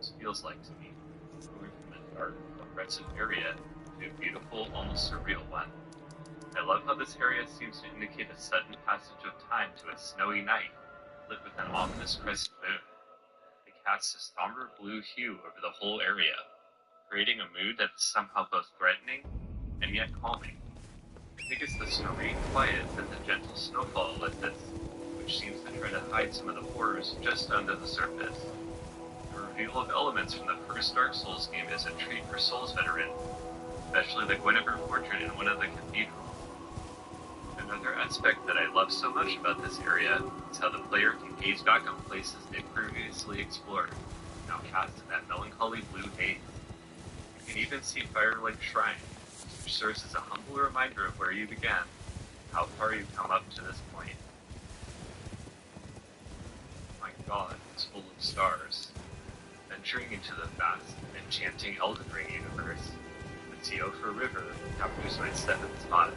almost feels like to me, moving from a dark, oppressive area to a beautiful, almost surreal one. I love how this area seems to indicate a sudden passage of time to a snowy night, lit with an ominous crescent moon. It casts a somber blue hue over the whole area, creating a mood that is somehow both threatening and yet calming. I think it's the serene quiet that the gentle snowfall elicits, which seems to try to hide some of the horrors just under the surface. The reveal of elements from the first Dark Souls game is a treat for Souls veterans, especially the Guinevere portrait in one of the cathedrals. Another aspect that I love so much about this area is how the player can gaze back on places they previously explored, now cast in that melancholy blue haze. You can even see Firelake Shrine, which serves as a humble reminder of where you began, how far you've come up to this point. My god, it's full of stars. Venturing into the vast, enchanting Elden Ring universe, the Teofra River captures my seventh spot.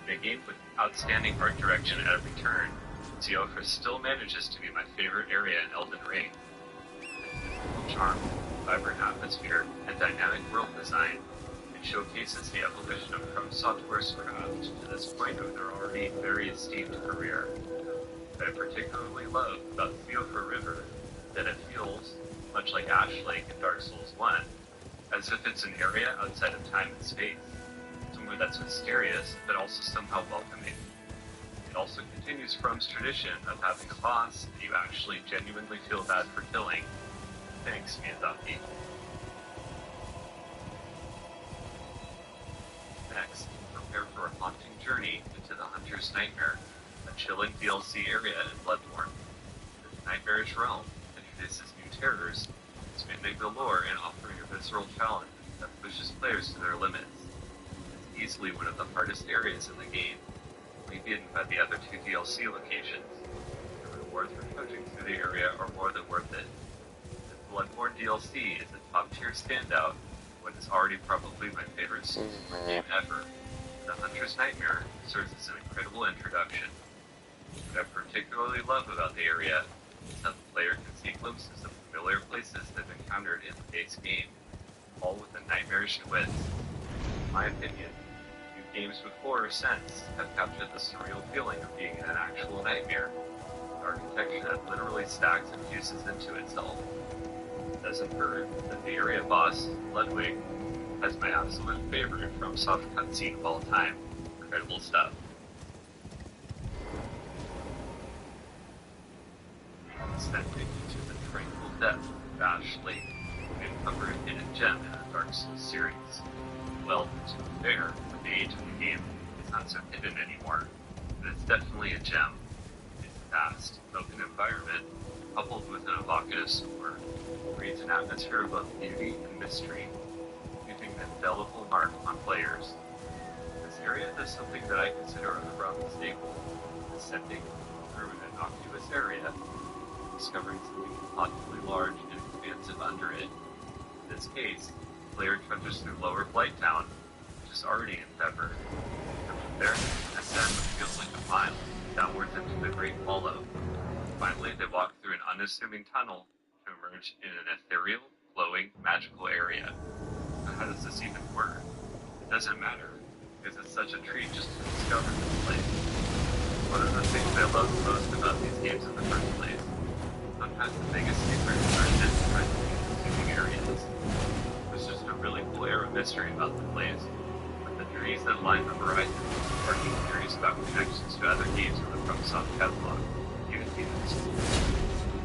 In a game with outstanding art direction at every turn, Teofra still manages to be my favorite area in Elden Ring. Its physical charm, vibrant atmosphere, and dynamic world design, it showcases the evolution of From Software's craft to this point of their already very esteemed career. What I particularly love about Teofra River is that it feels, much like Ash Lake in Dark Souls 1, as if it's an area outside of time and space, somewhere that's mysterious but also somehow welcoming. It also continues From's tradition of having a boss that you actually genuinely feel bad for killing. Thanks, Miyazaki. Next, prepare for a haunting journey into the Hunter's Nightmare, a chilling DLC area in Bloodborne. This nightmarish realm introduces new terrors, expanding the lore and offering a visceral challenge that pushes players to their limits. It's easily one of the hardest areas in the game, only beaten by the other two DLC locations. The rewards for trudging through the area are more than worth it. This Bloodborne DLC is a top-tier standout, what is already probably my favorite Soulsborne game ever. The Hunter's Nightmare serves as an incredible introduction. What I particularly love about the area is that the player can see glimpses of familiar places they've encountered in the base game, all with a nightmarish twist. In my opinion, few games before or since have captured the surreal feeling of being in an actual nightmare, with architecture that literally stacks and fuses into itself. It doesn't hurt that the area boss, Ludwig, has my absolute favorite From Soft cutscene of all time. Incredible stuff. Descending into the tranquil depth of Ash Lake, we uncover a hidden gem in the Dark Souls series. Well, to be fair, with the age of the game, it's not so hidden anymore, but it's definitely a gem. Its vast, open environment, coupled with an evocative score, creates an atmosphere of both beauty and mystery, leaving an indelible mark on players. This area does something that I consider a From staple, ascending through an innocuous area, discovering something impossibly large and expansive under it. In this case, the player trudges through Lower Blighttown, which is already endeavored. And from there, they ascend what feels like a mile, downwards into the Great Hollow. Finally, they walk through an unassuming tunnel to emerge in an ethereal, glowing, magical area. But how does this even work? It doesn't matter, because it's such a treat just to discover this place. One of the things I love most about these games in the first place, sometimes the biggest secrets are hidden behind these consuming areas. There's just a really cool air of mystery about the place, with the trees that line the horizon, sparking theories about connections to other games in the FromSoft catalog, even demons.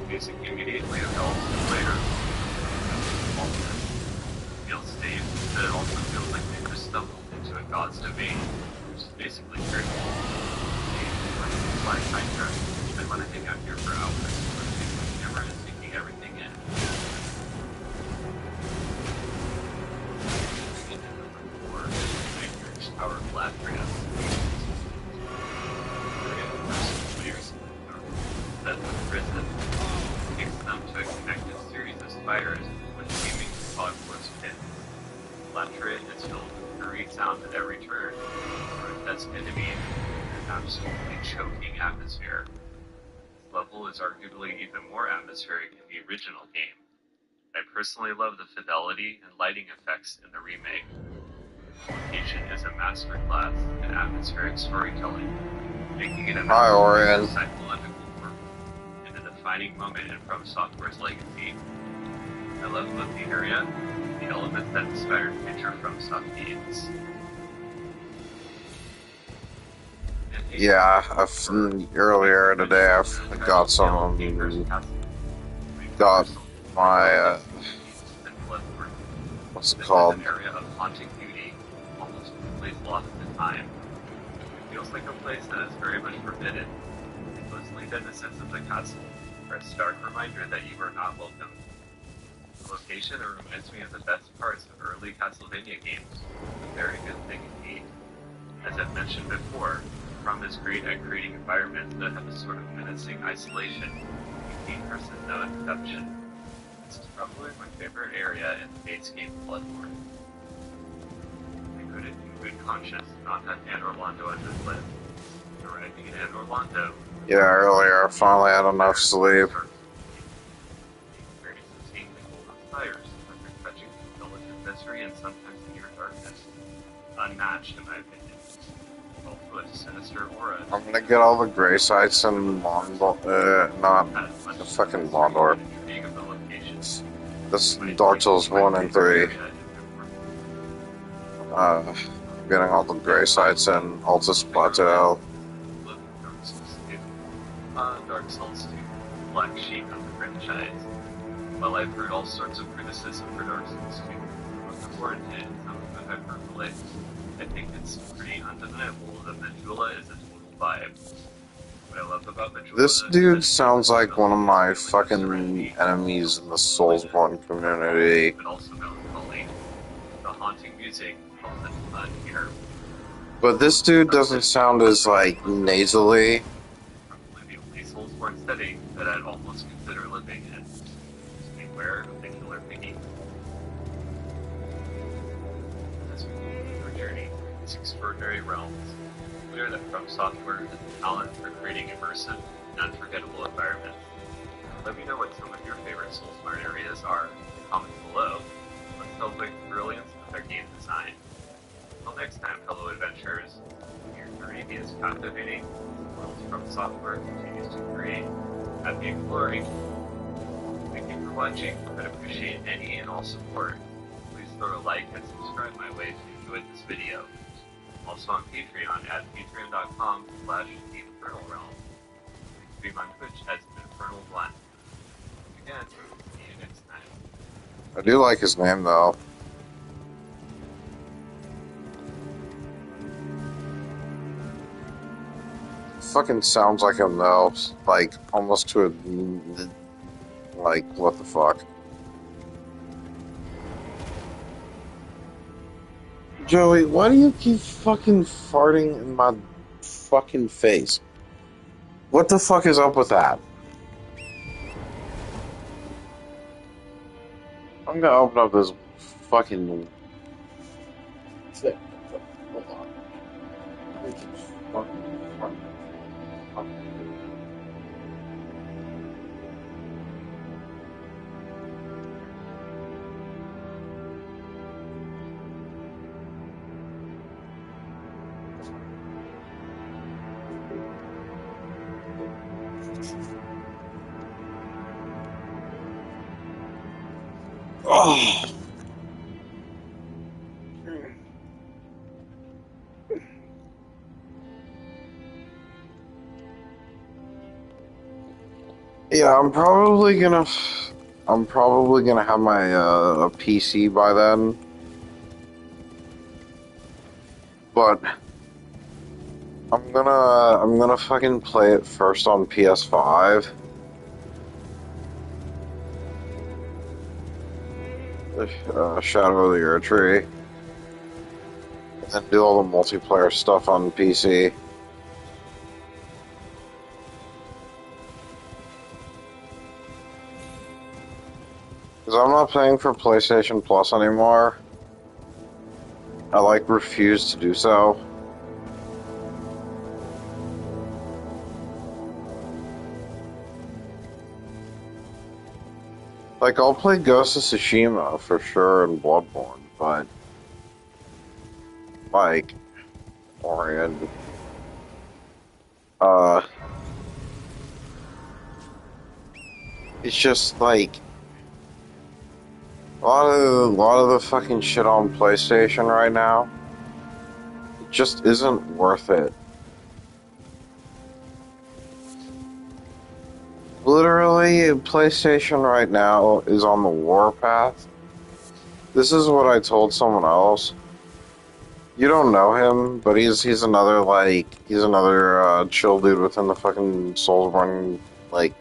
Music immediately envelops the player. It feels safe, but it also feels like they just stumbled into a god's domain, which is basically critical. Like Minecraft, I want to hang out here for hours, rotating the camera and taking everything in. Into number 4, Nightmare's Tower of Latria. Players set with prison takes them to a connected series of spires with seeming cogwoods pits. Latria is filled with eerie sound at every turn, or a desk enemy absolutely choking atmosphere. This level is arguably even more atmospheric in the original game. I personally love the fidelity and lighting effects in the remake. Location is a masterclass in atmospheric storytelling, making it a psychological work and a defining moment in From Software's legacy. I love both the area and the elements that inspired future FromSoft games. Yeah, earlier today I got my, what's it called? An area of haunting beauty, almost completely lost in time. It feels like a place that is very much forbidden. Mostly denizens of the castle are a stark reminder that you are not welcome. The location reminds me of the best parts of early Castlevania games. A very good thing indeed. As I've mentioned before, From is great at creating environments that have a sort of menacing isolation between versus no exception. This is probably my favorite area in the base game Bloodborne. I could in good conscience not have Anne Orlando as this list. Arriving in Anne Orlando. Yeah, earlier I finally had enough sleep. Seeing the golden spires after touching the village of misery and sometimes near darkness. Unmatched in my opinion. Also a sinister aura. I'm gonna get all the gray sites in not the fucking Mondor. This Dark Souls 1 and 3. Getting all the gray sites in Altus Plateau. Dark Souls 2, black sheep of the franchise. While I've heard all sorts of criticism for Dark Souls 2, most warranted, some of it hyperbole, I think it's pretty undeniable that Majula is a total vibe. What I love about Majula this dude sounds like one of my fucking enemies in the Soulsborne community. But also melancholy. The haunting music helps it unhear. But this dude doesn't sound as, like, nasally. Probably the only Soulsborne setting that I'd almost consider living in. Just beware of the killer piggy. As we move our journey through these extraordinary realms, it's clear that From Software has the talent for creating immersive and unforgettable environments. Let me know what some of your favorite Soulsborne areas are in the comments below. Let's celebrate the brilliance of their game design. Until next time, fellow adventurers, your journey is captivating. The world From Software continues to create. Happy exploring. Thank you for watching. I'd appreciate any and all support. Please throw a like and subscribe my way if you enjoyed this video. Also on Patreon at patreon.com/theinfernalrealm. Stream on Twitch as Infernal1. Again, see you next time. I do like his name, though. Fucking sounds like him, though. Like, almost to a... Like, what the fuck? Joey, why do you keep fucking farting in my fucking face? What the fuck is up with that? I'm gonna open up this fucking... Hold on. Oh. Yeah, I'm probably gonna have my a PC by then. But I'm gonna fucking play it first on PS5. Shadow of the Erdtree. And then do all the multiplayer stuff on PC. Because I'm not paying for PlayStation Plus anymore. I, like, refuse to do so. Like, I'll play Ghost of Tsushima for sure and Bloodborne, but, like, Orion, uh, it's just like a lot of the fucking shit on PlayStation right now. It just isn't worth it. Literally, PlayStation right now is on the warpath. This is what I told someone else. You don't know him, but he's another chill dude within the fucking Soulsborne like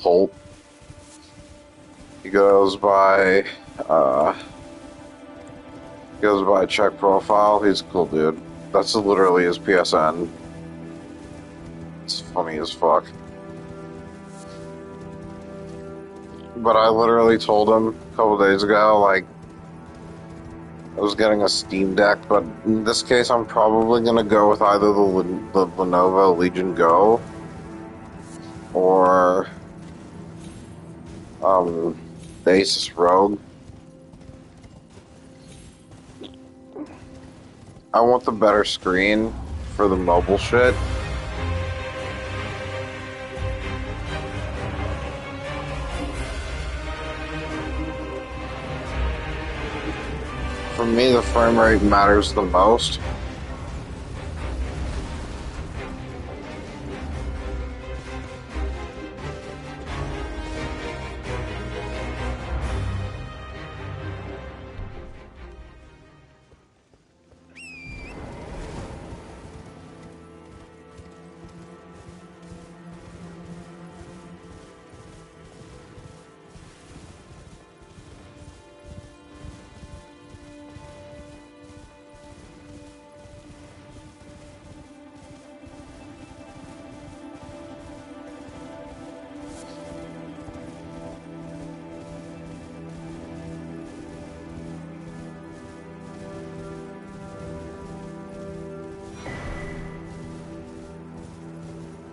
cult. He uh goes by Check Profile. He's a cool dude. That's literally his PSN. It's funny as fuck. But I literally told him a couple days ago, like, I was getting a Steam Deck, but in this case, I'm probably gonna go with either the Lenovo Legion Go or the Asus Rogue. I want the better screen for the mobile shit. For me, the frame rate matters the most.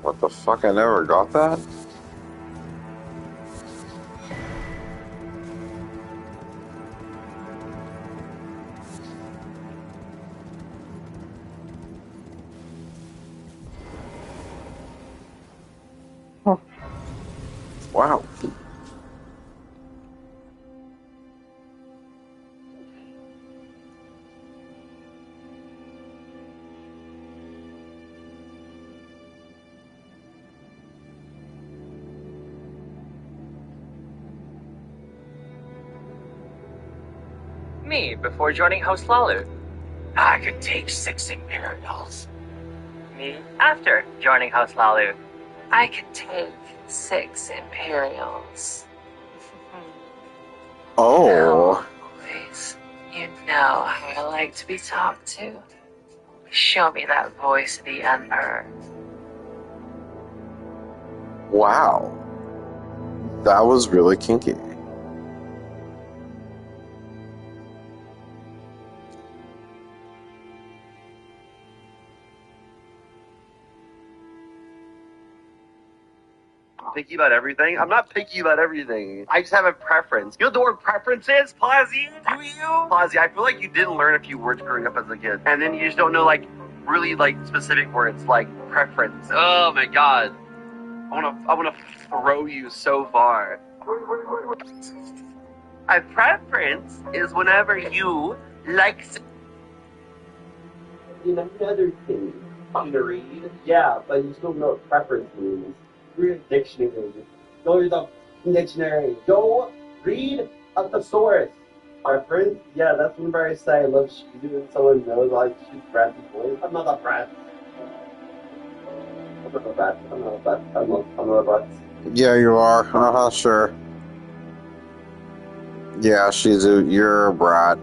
What the fuck? I never got that? Huh. Wow. Me, before joining House Lalu. I could take 6 Imperials. Me, after joining House Lalu. I could take 6 Imperials. Oh. Now, boys, you know how I like to be talked to. Show me that voice of the Emperor. Wow. That was really kinky. Picky about everything? I'm not picky about everything. I just have a preference. You know what the word preference is, Plazzy? Do you? Plazzy, I feel like you didn't learn a few words growing up as a kid. And then you just don't know, like, really, like, specific words, like preference. Oh, my God. I wanna throw you so far. A preference is whenever you like... You know, other thing to read. Yeah, but you still know what preference means. Read a dictionary. Go to the dictionary. Go read a thesaurus. Preference? Yeah, that's whenever I say I love shooting and someone knows like shoot Brad's voice. I'm not a brat. I'm not a brat. I'm not a brat. I'm not a brat. Yeah, you are. Sure. Yeah, you're a brat.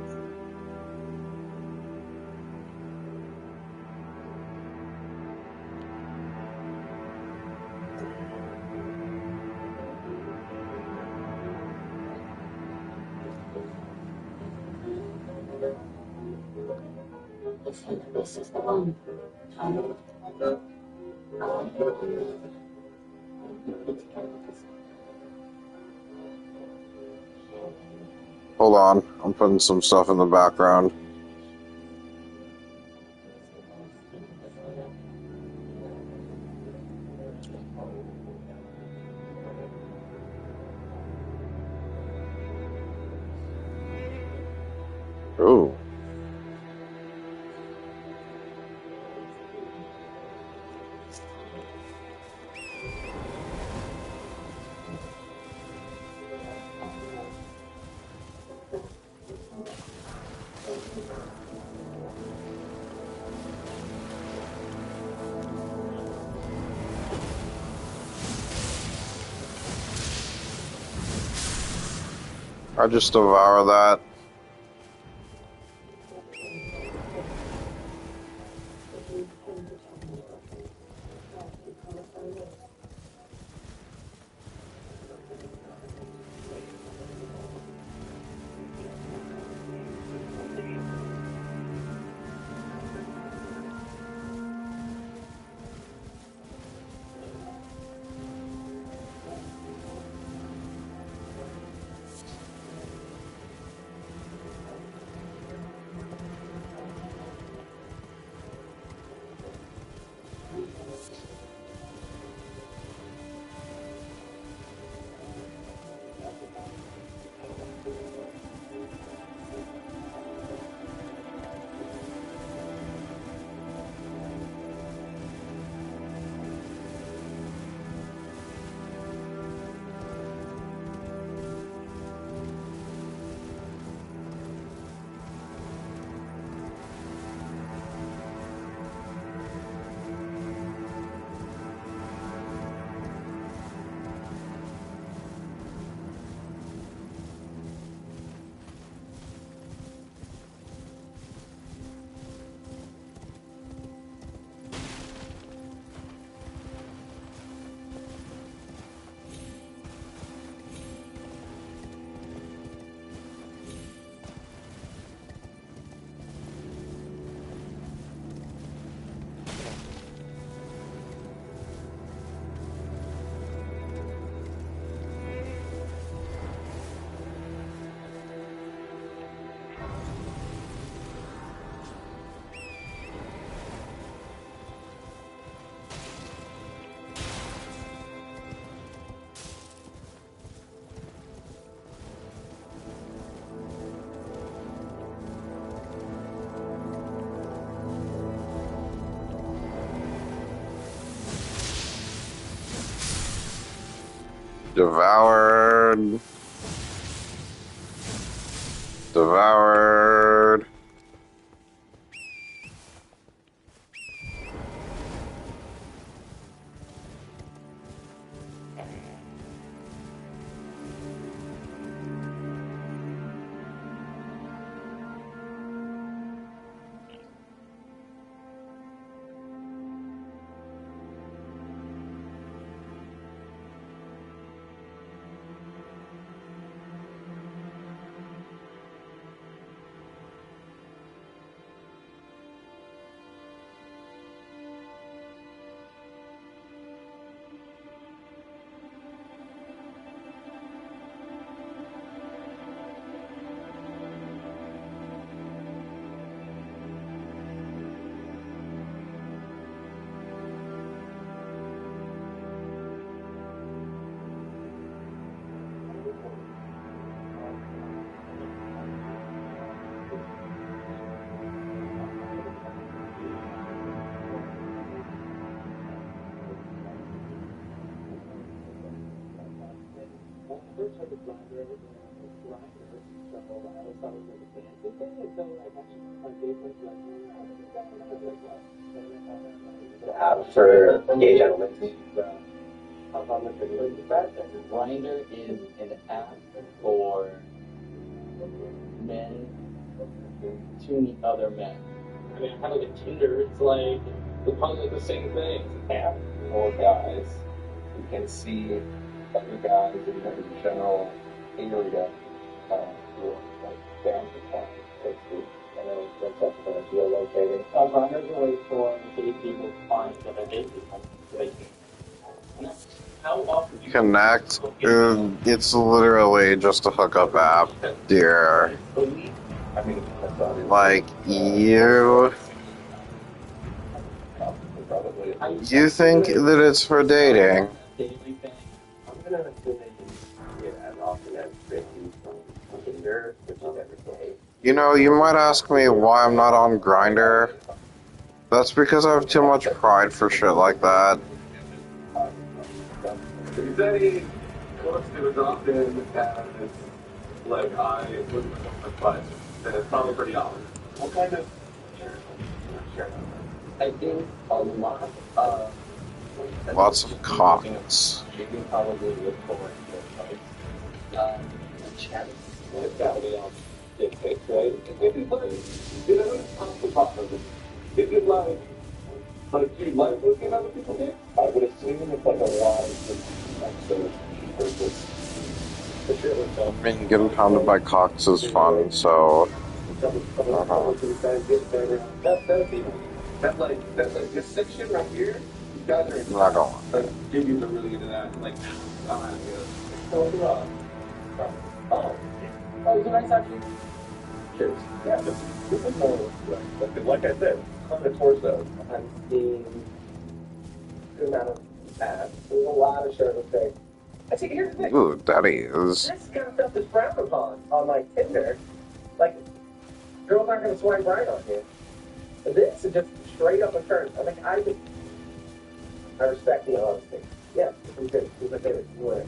This is the one. Hold on, I'm putting some stuff in the background. Ooh. I just devour that. Devoured. Devoured. For gay gentlemen. Grinder is an app for men to meet other men. I mean, kind of like a Tinder. It's like probably like the same thing. It's an app for guys who can see other guys in the general area who are like down to town, so to speak. And then that's up to geolocating. Grinder's a way for gay people to find other gay people so they can connect. How often do you Connect. It's literally just a hookup app, dear. a week? I mean, that's about it. Like, you think that it's for dating. Daily thing. I'm gonna assume they can as often as 50 from Tinder, which is every day. You know, you might ask me why I'm not on Grindr. That's because I have too much pride for shit like that. He said he wants to adopt in as like I would but then it's probably pretty obvious. What kind of sure. I think a lot of Lots of cocks. maybe probably look forward to chat with family on dick pics, right? It is like it's top to bottom. It is like do you like looking at other people's dicks? I would assume it's like a lot of episodes versus the shirtless stuff. I mean, getting pounded by cocks is fun, so. That's like this section right here. You guys are Not going. like Jimmy's are really into that. Like, oh, it's a nice action. Cheers. Yeah, this is more like I said, on the torso. I'm seeing a good amount of abs. There's a lot of shirtless pics. I see. Here's the thing. Ooh, that is. This kind of stuff is frowned upon on like Tinder. Like, girls aren't going to swipe right on you. But this is just straight up a turn. I respect the honesty. Yeah, it's good. It's my favorite. Whatever.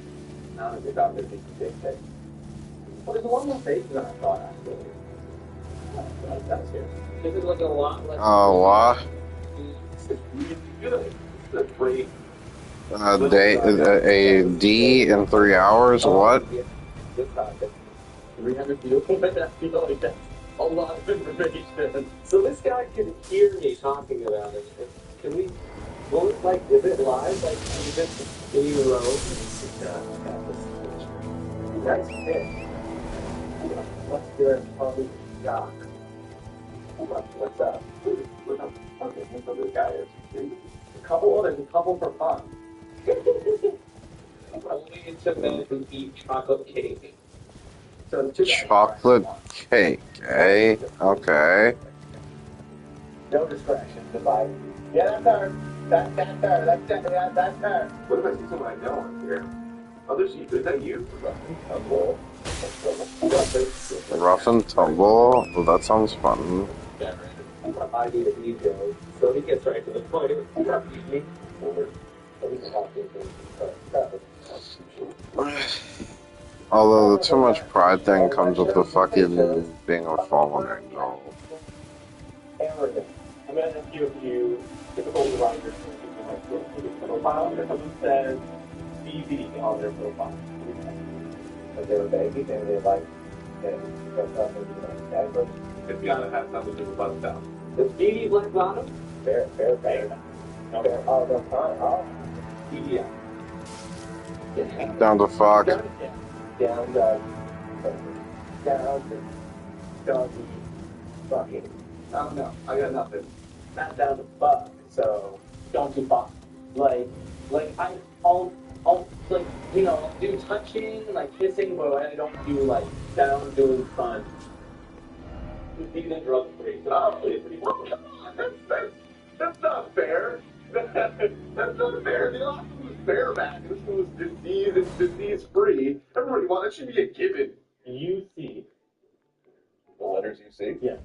Now that you're about to be big thing. Well, there's a lot more faces than I thought, actually. That's good. This is looking a lot less. What? It's really good. It's great. A D in 3 hours? What? This content. 300 views. I feel like that's a lot of information. So this guy can hear me talking about it. Can we? Well, it's like, is it live? Like, is it in your own? Nice fit. Let's do it. Yeah. What's up? What's up? Okay, what's up this guy is? There's a couple for fun. Only into men who eat chocolate cake. So the two guys. Chocolate cake, eh? Okay. No distraction. Goodbye. Yeah, that's her. That's her. That's her. What if I see someone I know on here? Oh, there's you. Is that you? Rough and tumble. Well, that sounds fun. I need a DJ, so he gets right to the point. Although the too much pride thing comes with the fucking being a fallen angel. Arrogant. I'm going to ask you a few typical writers profile. If someone says BB on their profile, but they were babies and they like, it's got to have something to do with bust down. Does BB black bottom? Fair. Okay. Oh, the front. Oh. Yeah. Down to fuck. Down, doggy, fucking. I don't know. I got nothing. Not down to fuck. So don't do fuck. Like I'll like I'll do touching, like kissing, but I don't do like down doing fun. These are drug free. That's not fair. That's not fair. The last one was bareback. This one was disease. It's disease free. Everybody wants. That should be a given. UC. The letters UC? Yeah.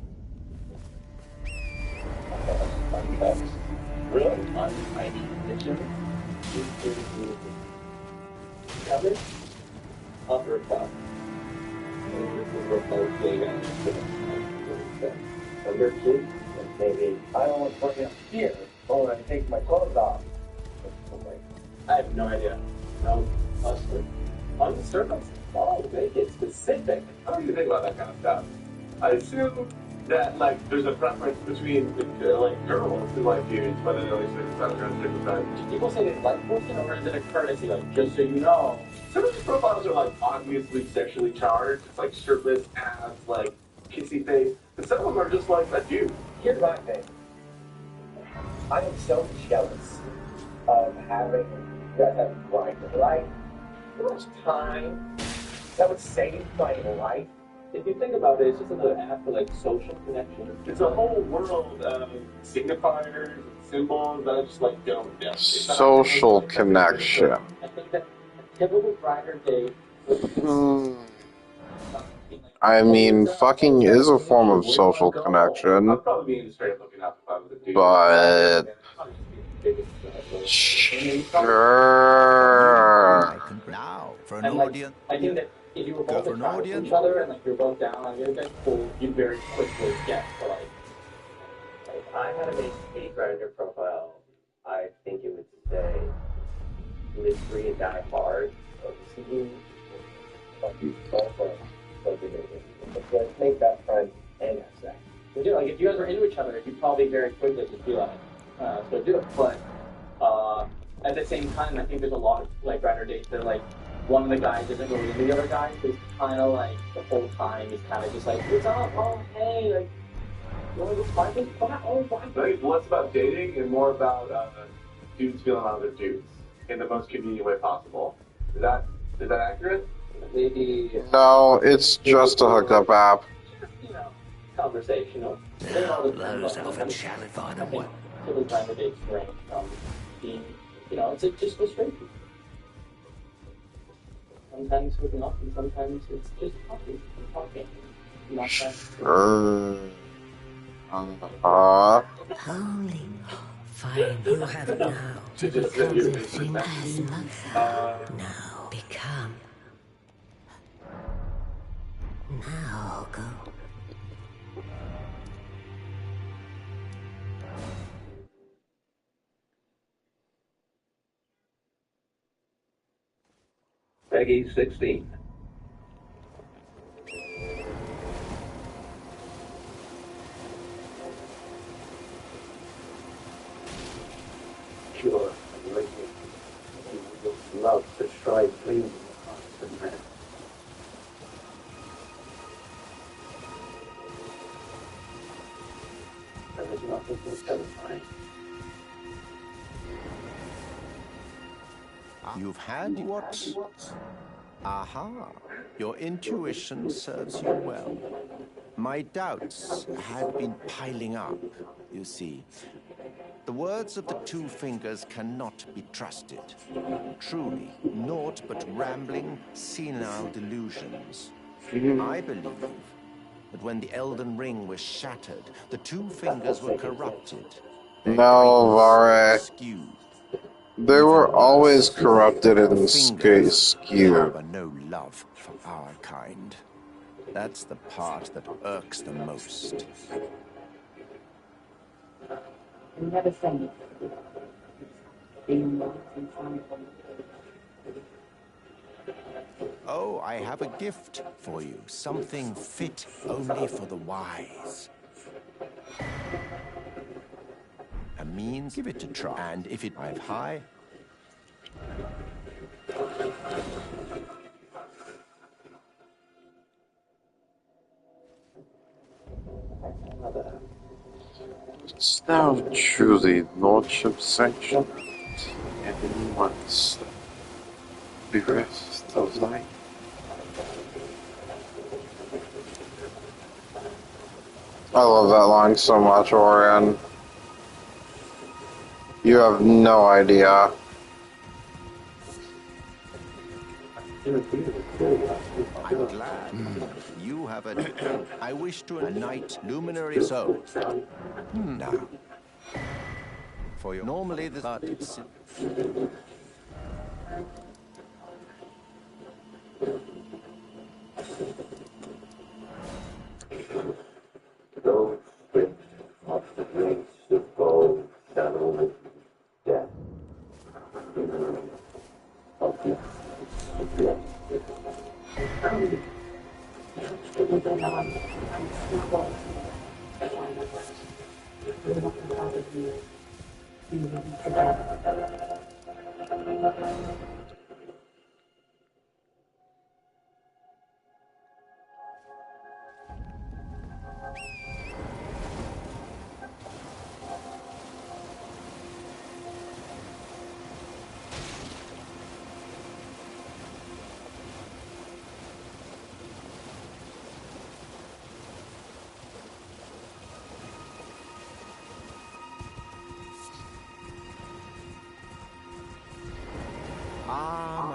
Really? On tiny dictionary? Cover? Upper top. Under kids, and maybe I don't want to put it up here. Oh, I take my clothes off. I have no idea. No, mustard. Uncircumcised. Oh, make it specific. How do you think about that kind of stuff? I assume that there's a preference between girls who like dudes, but then only circumcised or uncircumcised. People say they like working, or is it a courtesy? Just so you know. Some of these profiles are obviously sexually charged. It's shirtless abs, kissy face. And some of them are just a dude. Here's my thing. I am so jealous of having that have Grindr, right? How much time that would save my life? If you think about it, it's just another app for like social connection. It's a whole world of signifiers and symbols that I just like don't know. Social connection. I think that a typical Grindr date would I mean, fucking is a form of social connection, I'd probably be in straight up looking up if I was a dude. but sure. I can now for an And like, audience. I think that if you were Go both for an attracted to audience. each other and like you're both down on the other guy's cool, you'd very quickly get to like I had a basic Grindr profile. I think it would say live free and die hard. Like make best friends and have sex. Like if you guys were into each other, you'd probably very quickly just be like, so do it. But at the same time, I think there's a lot of like Grindr dates that like one of the guys isn't really into the other guy, so he's kind of like the whole time he's kind of just like, what's up? Oh hey, like. It's less about dating and more about dudes feeling on other dudes in the most convenient way possible. Is that accurate? Maybe. No, it's just a hookup app. You know, conversational. Those overshadowed by the one. Typically, Grindr dates range from being, you know, it's just for straight people. Sometimes hooking up, and sometimes it's just talking. Not that. Sure. Holy, fine, you have now to become living as mother. Now become. Now go. Peggy 16. Sure, you love to try dreams in the hearts of men. There is nothing so satisfying. You've had what? Aha. Your intuition serves you well. My doubts had been piling up, you see. The words of the two fingers cannot be trusted. Truly, naught but rambling, senile delusions. I believe that when the Elden Ring was shattered, the two fingers were corrupted. Their No, grace Vare. skewed. They were always corrupted and Fingers skewed. harbor no love for our kind. That's the part that irks the most. You never say it. Being lost inside. Oh, I have a gift for you. Something fit only for the wise. A means, give it a try. And if it drive high, It's now truly Lordship sanctioned, and in once the rest of life. I love that line so much, Orion. You have no idea. I'm glad. You have a... I wish to a night luminary so. Now. For you... Normally the... But it's... Those stripped of the grace of gold, shadow with death. Of death.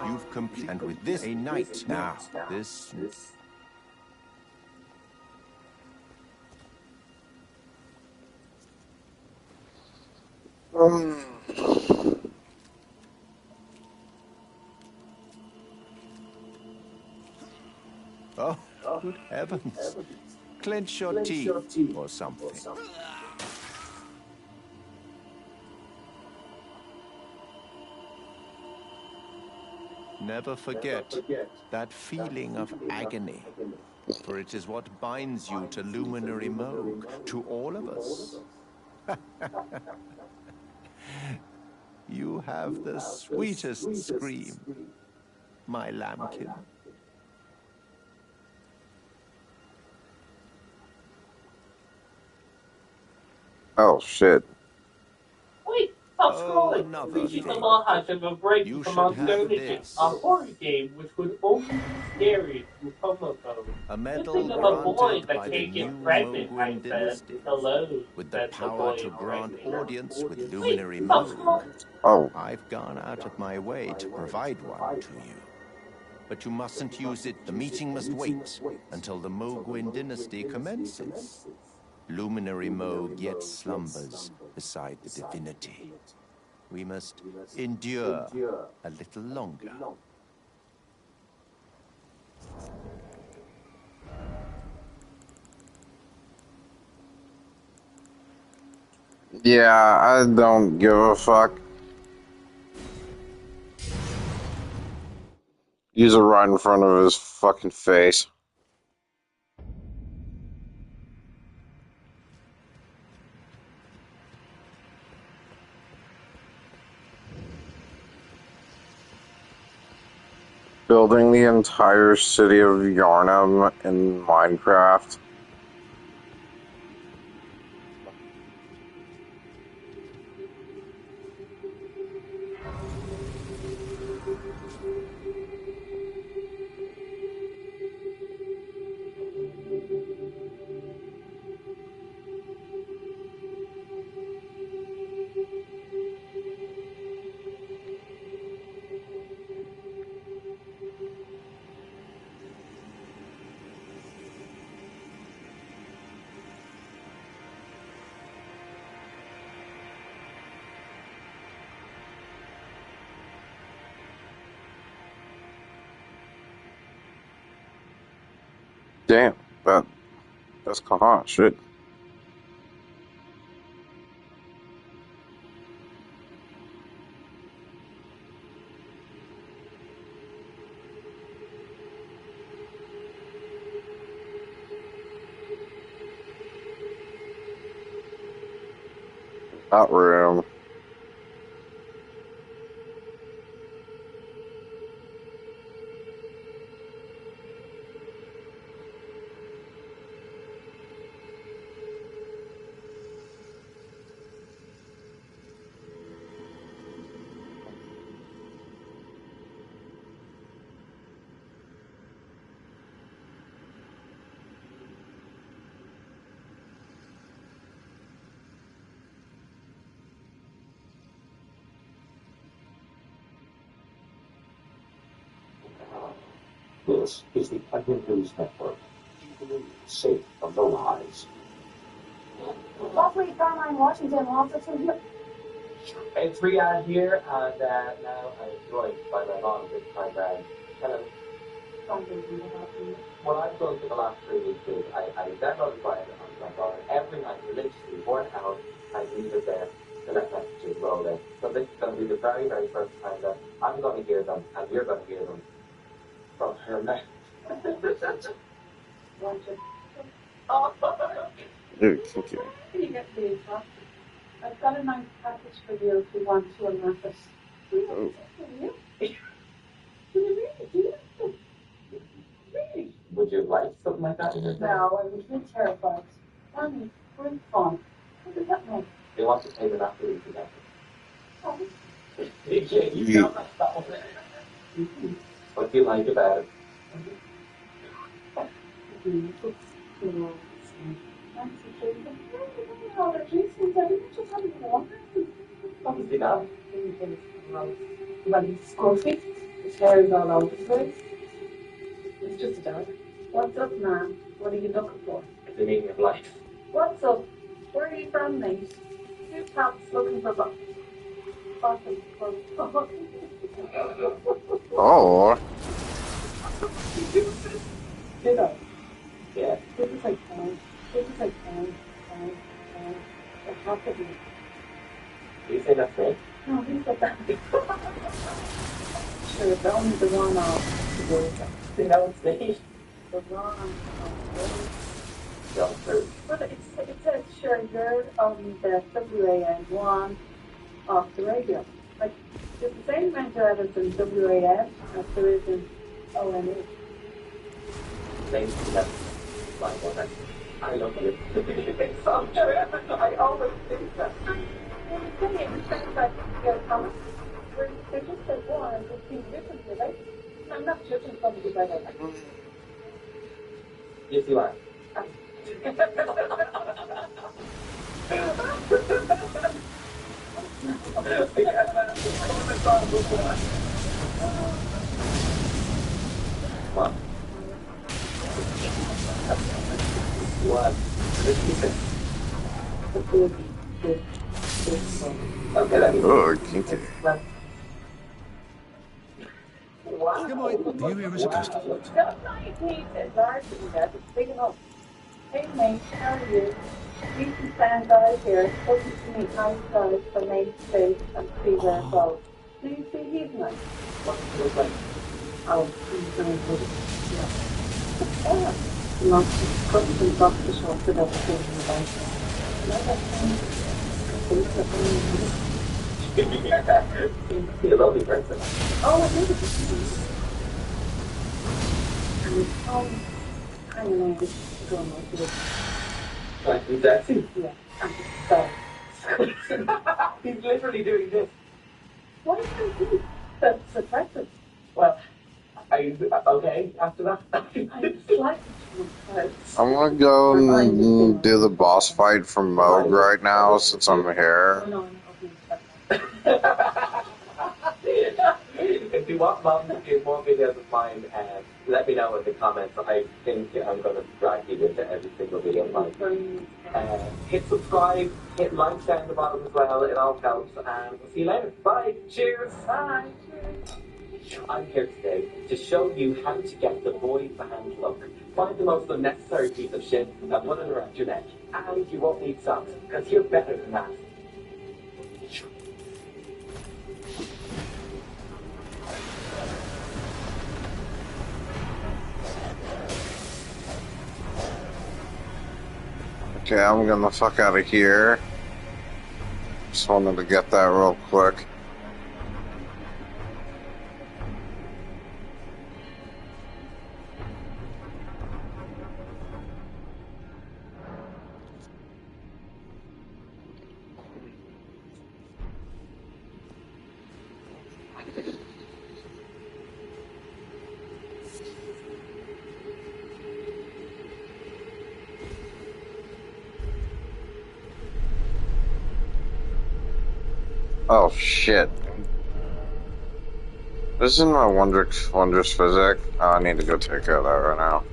You've completed, and with this, a knight. Now, this... Oh, good heavens. Clench your teeth or something. Never forget that feeling of agony, for it is what binds you to Luminary Moog, to all of us. You have the sweetest scream, my lambkin. Oh, shit. Wait, stop scrolling. Another Please use the thing. montage of a break You from should have Donation, this. a horror game which would only be scary through promo code. A Good medal thing of a boy granted that by the can't new get pregnant, I Mogwin said. dynasty, Hello, with the said the power boy to in grant pregnant. audience with Wait, Luminary stop Moog. scrolling. Oh. I've gone out of my way to provide one to you. But you mustn't use it. The meeting must wait until the Mogwin dynasty commences. Luminary Moog yet slumbers beside the divinity. We must endure a little longer. Yeah, I don't give a fuck. Use it right in front of his fucking face. Building the entire city of Yarnum in Minecraft. Damn, that's kind of shit. That room. This is the Onion News Network, keeping you safe from the lies. Last week, Carmine Washington lost us from here. It's 3 out of here, and now I'm joined by my mom this time round. Hello. What I've done for the last 3 weeks is I downloaded Brian on my phone every night, religiously, 1 hour, I leave it there to let messages roll in. So this is going to be the very, very first time that I'm going to hear them, and you're going to hear them from her mouth. Dude, thank you. Can you get these, huh? I've got a nice package for you if you want to unwrap it. Oh. Can you really do that? Really? Would you like something like that in your No, I would be terrified. Funny, great fun. What does that mean? They want to pay them after we together. Oh. You know that one. What do you like about it? Allergies, since I didn't just have water. Obviously not. Gross. Well, he's scruffy. His hair is all over the place. He's just a dog. What's up, man? What are you looking for? The meaning of life. What's up? Where are you from, mate? Two tops looking for bottom for Oh, Did I? Yeah. This is like time. This is like time. It has to be. Do you say that's right? No, he said that. Sure, it's only the one off to do it. See, that was me. The one off. No, sir. But it says, sure, you're on the WAN one off the radio. Like, there's the same amount of letters in WAN as there is in ONE. Maybe that's my one. I love you. It's so true. I always think that. Well, the thing is, it sounds like you're common. They just said one and just seem differently, right? I'm not judging somebody by that. Yes, you are. What? What? Okay, that means... oh, kinky. Don't need to enlarge it that. It's big enough. Hey, mate, how are you? Decent stand guys here. Looking to meet nice guys for mate space and see where it goes. Do you see he's nice? What looks like? Oh, he's very good. Yeah. Oh, lots of cuts and boxes off the other things in the bike. Seems to be a lovely person. Oh, I think it's I don't know, this is going like this. Like, he's sexy. Yeah, I'm so. He's literally doing this. What is that? That's attractive. Well, are you okay after that? I'm slightly too hard. I'm gonna go and do the boss fight from Moog right now since I'm here. No, okay. If you want Mom to do more videos of mine, let me know in the comments. I think I'm going to drag you into every single video of mine. Hit subscribe, hit like down the bottom as well. It all helps. And we'll see you later. Bye. Cheers. Bye. I'm here today to show you how to get the boy band look. Find the most unnecessary piece of shit and put it around your neck. And you won't need socks, because you're better than that. Okay, I'm getting the fuck out of here. Just wanted to get that real quick. Oh shit. This isn't my wondrous physic. Oh, I need to go take care of that right now.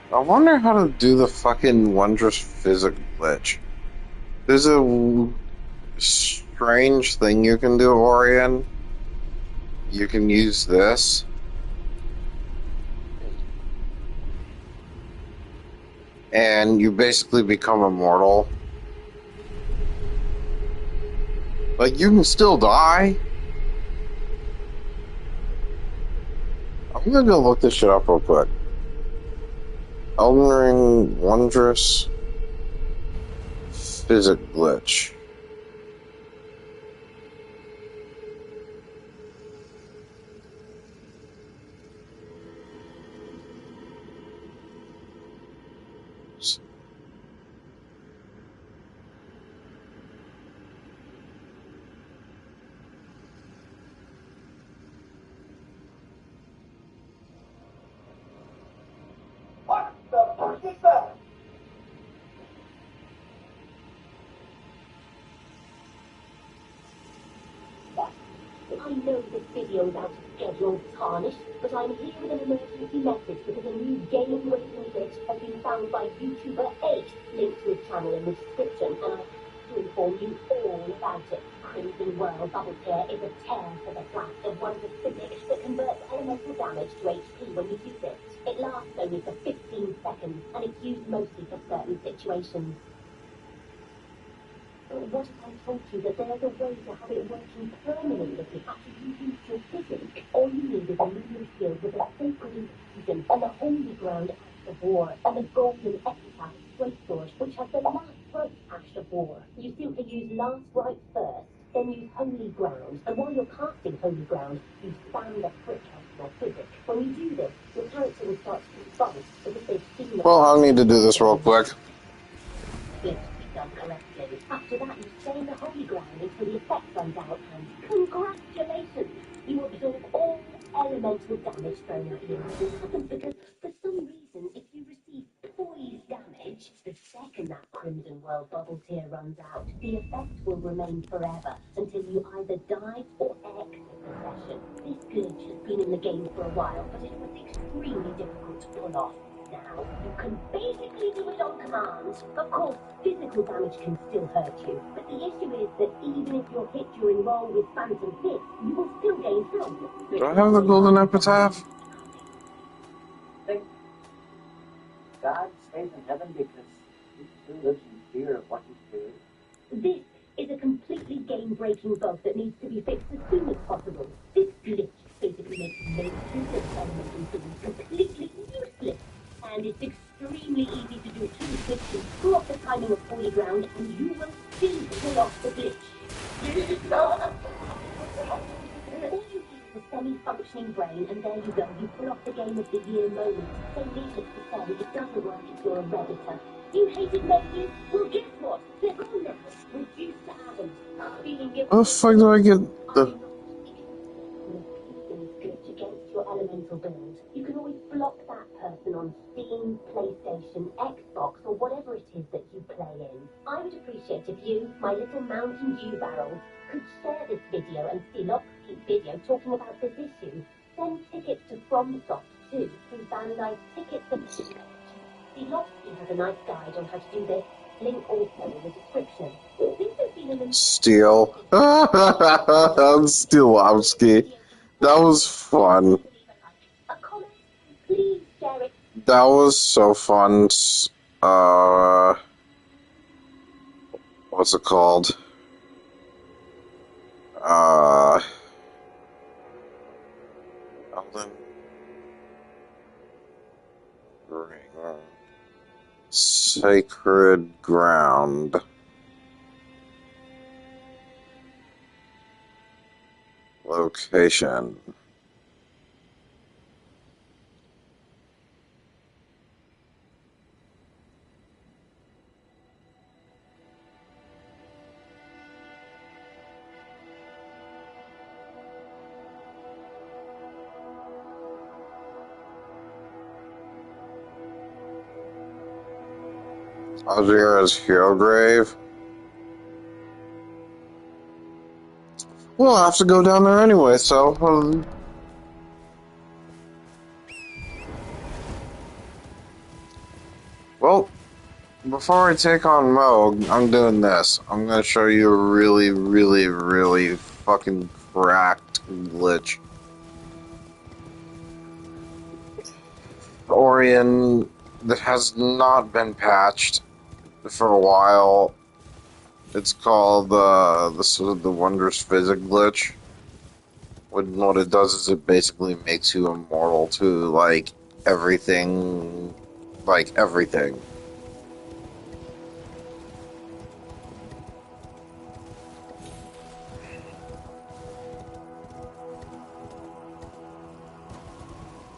I wonder how to do the fucking wondrous physic glitch. There's a strange thing you can do, Orion. you can use this. And you basically become immortal. Like, you can still die. I'm gonna go look this shit up real quick. Elden Ring Wondrous Physic Glitch. What the fuck is that? I know this video's out of schedule, tarnished, but I'm here with an emergency message because a new game-breaking glitch has been found by YouTuber 8, linked to his channel in the description, and I have to inform you all about it. Crimson World Bubble Tear is a tear for the blast of wondrous physics that converts elemental damage to HP when you use it. It lasts only for 15 seconds, and it's used mostly for certain situations. What if I told you that there's a way to have it working permanently after you use your physics? All you need is a luminous shield with a sacred infusion and the holy ground ash of war and the golden epitaph straight sword, which has the last right ash of war. You simply use last right first, then use holy ground, and while you're casting holy ground, you spam the frick out of your physics. When you do this, your character will start to respond as if they've seen the Well, I need to do this real quick. glitch to be done correctly. After that, you stay in the holy ground until the effect runs out, and congratulations! You absorb all elemental damage thrown at you. This happens because, for some reason, if you receive poise damage, the second that Crimson World Bubble Tear runs out, the effect will remain forever until you either die or exit the session. This glitch has been in the game for a while, but it was extremely difficult to pull off. Now, you can basically do it on command. Of course, physical damage can still hurt you, but the issue is that even if you're hit during roll with phantom hits, you will still gain health. Do I have the golden epitaph? Thank God stays in heaven because he still lives in fear of what he's doing. This is a completely game-breaking bug that needs to be fixed as soon as possible. This glitch basically makes mages and elemental beings completely useless. And it's extremely easy to do two switches, screw up the timing of holy ground, and you will still pull off the glitch. All you need is a semi-functioning brain, and there you go, you pull off the Game of the Year moment. So needless to say, it doesn't work if you're a Redditor. You hated mages? Well, guess what? They're gone now. Reduced to atoms. Feeling guilty? How the fuck do I get the... Glitch against your elemental build. You can always block that person on Steam, PlayStation, Xbox, or whatever it is that you play in. I would appreciate if you, my little Mountain Dew barrels, could share this video and see lots of video talking about this issue. Send tickets to FromSoft too through Bandai's Tickets and Philosophy has a nice guide on how to do this. Link also in the description. This has been an Steel. Steelowski. That was fun. a comment. Please share it. That was so fun. What's it called? Elden Ring. Sacred Ground. Location. Algera's Hero Grave. We'll have to go down there anyway, so... Well, before I take on Moog, I'm doing this. I'm gonna show you a really, really, really fucking cracked glitch. Orion that has not been patched for a while. It's called the Wondrous Physic glitch. What it does is it basically makes you immortal to like everything, like everything.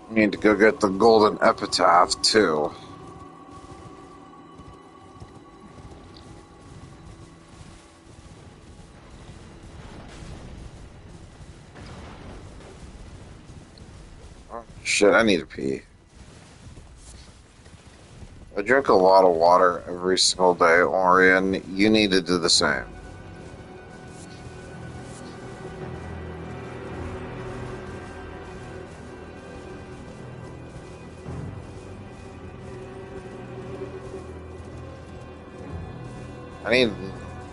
You need to go get the golden epitaph too. Oh, shit, I need to pee. I drink a lot of water every single day, Orion. You need to do the same.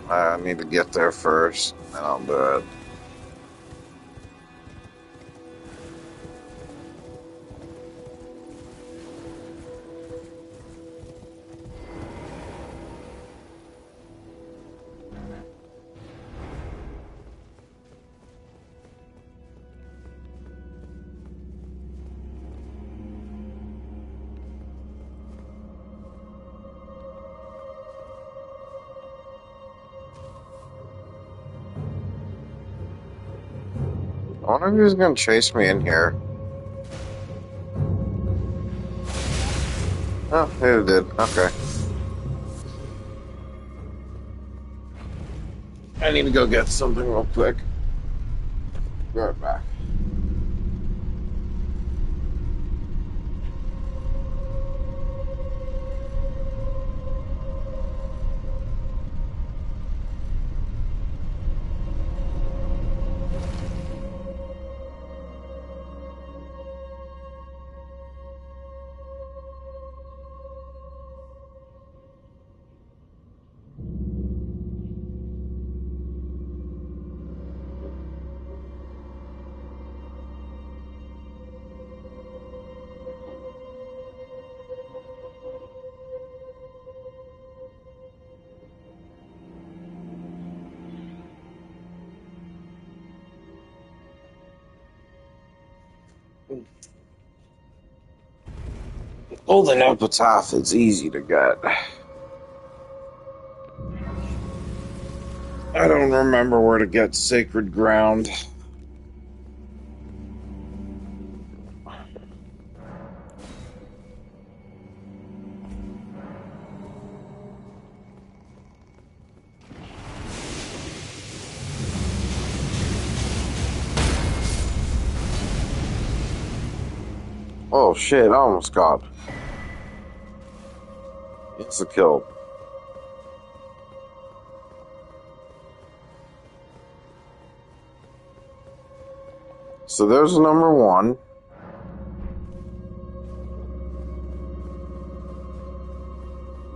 I need to get there first, and I'll do it. I wonder if he's gonna chase me in here. Oh, he did. Okay. I need to go get something real quick. Be right back. Golden epitaph is easy to get. I don't remember where to get sacred ground. Oh shit, I almost got. It's a kill. So there's number one.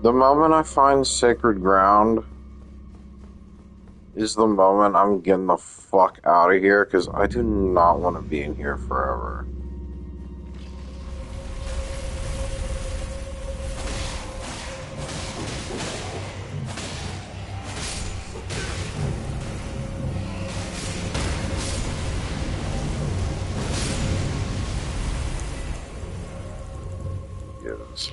The moment I find sacred ground is the moment I'm getting the fuck out of here, because I do not want to be in here forever. Yes.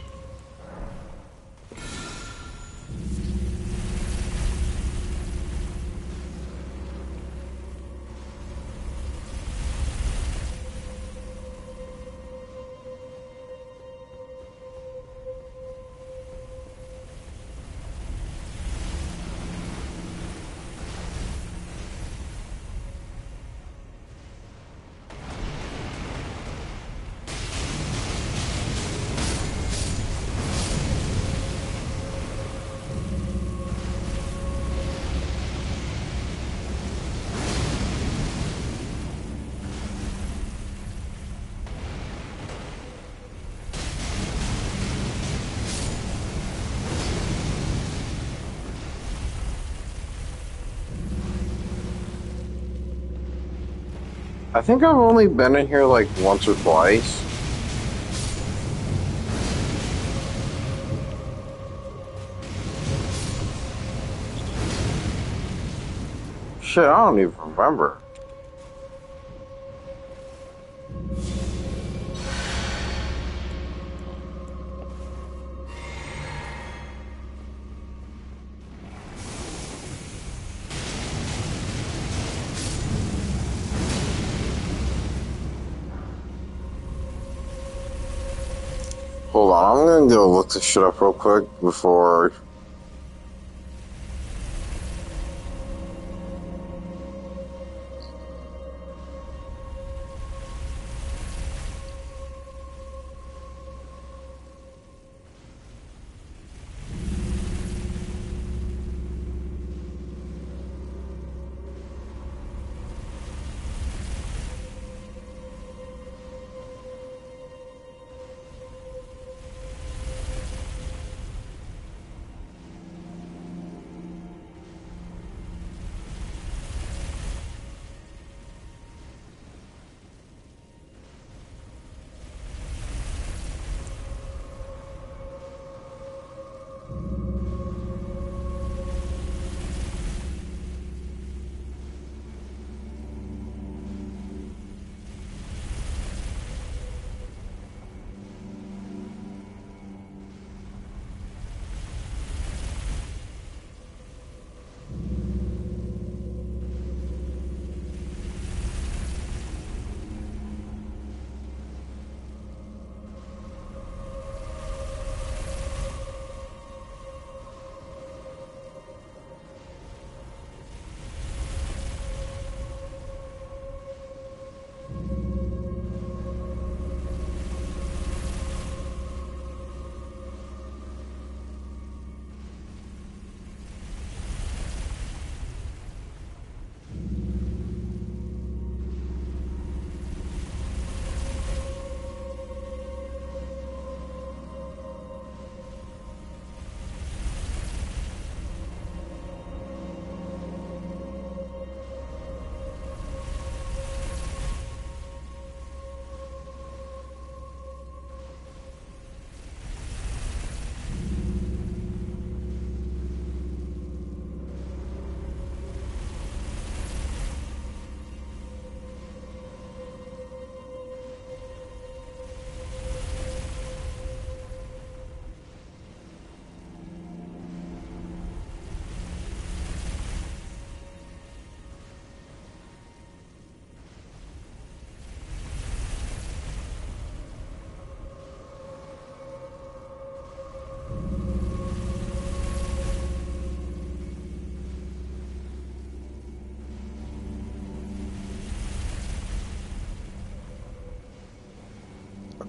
I think I've only been in here like once or twice. Shit, I don't even remember. Hold on, I'm gonna go look this shit up real quick before.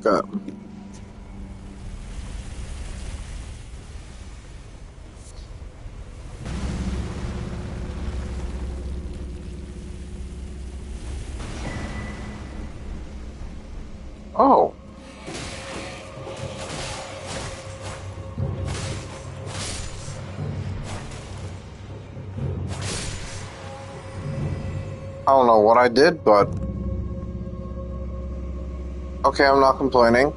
Okay. Oh. I don't know what I did, but okay, I'm not complaining.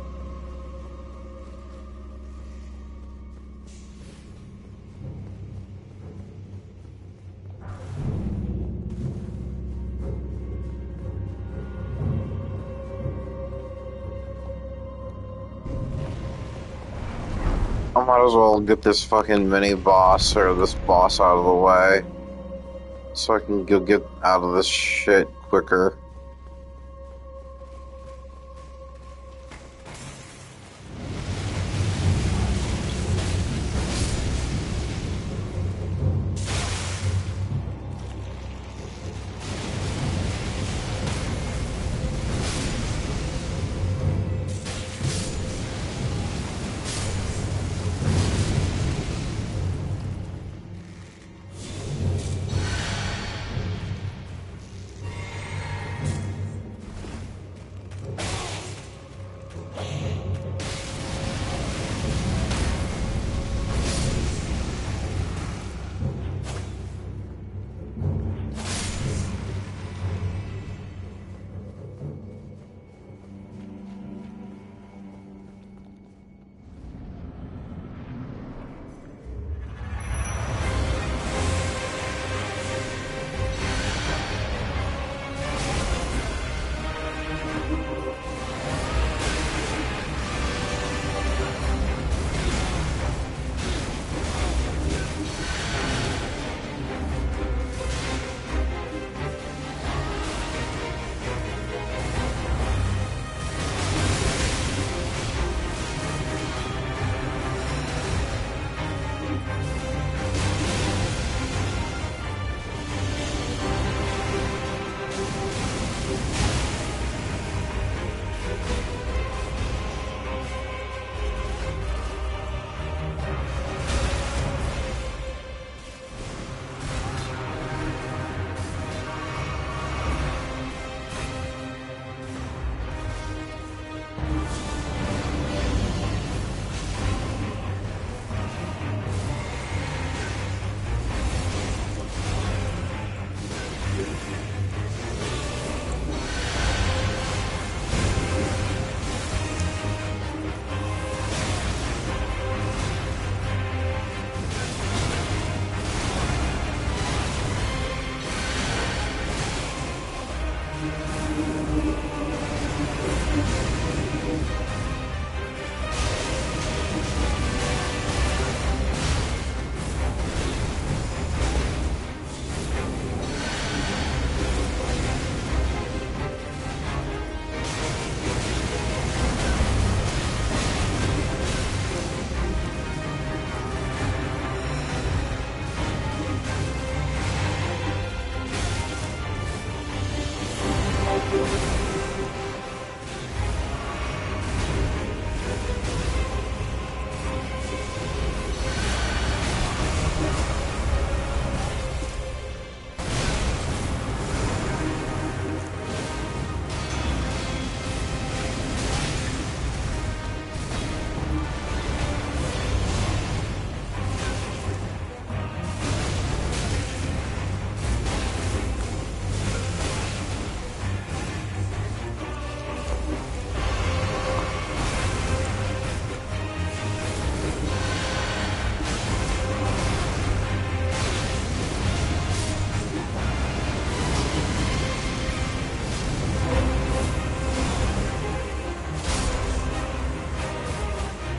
I might as well get this fucking mini boss or this boss out of the way so I can go get out of this shit quicker.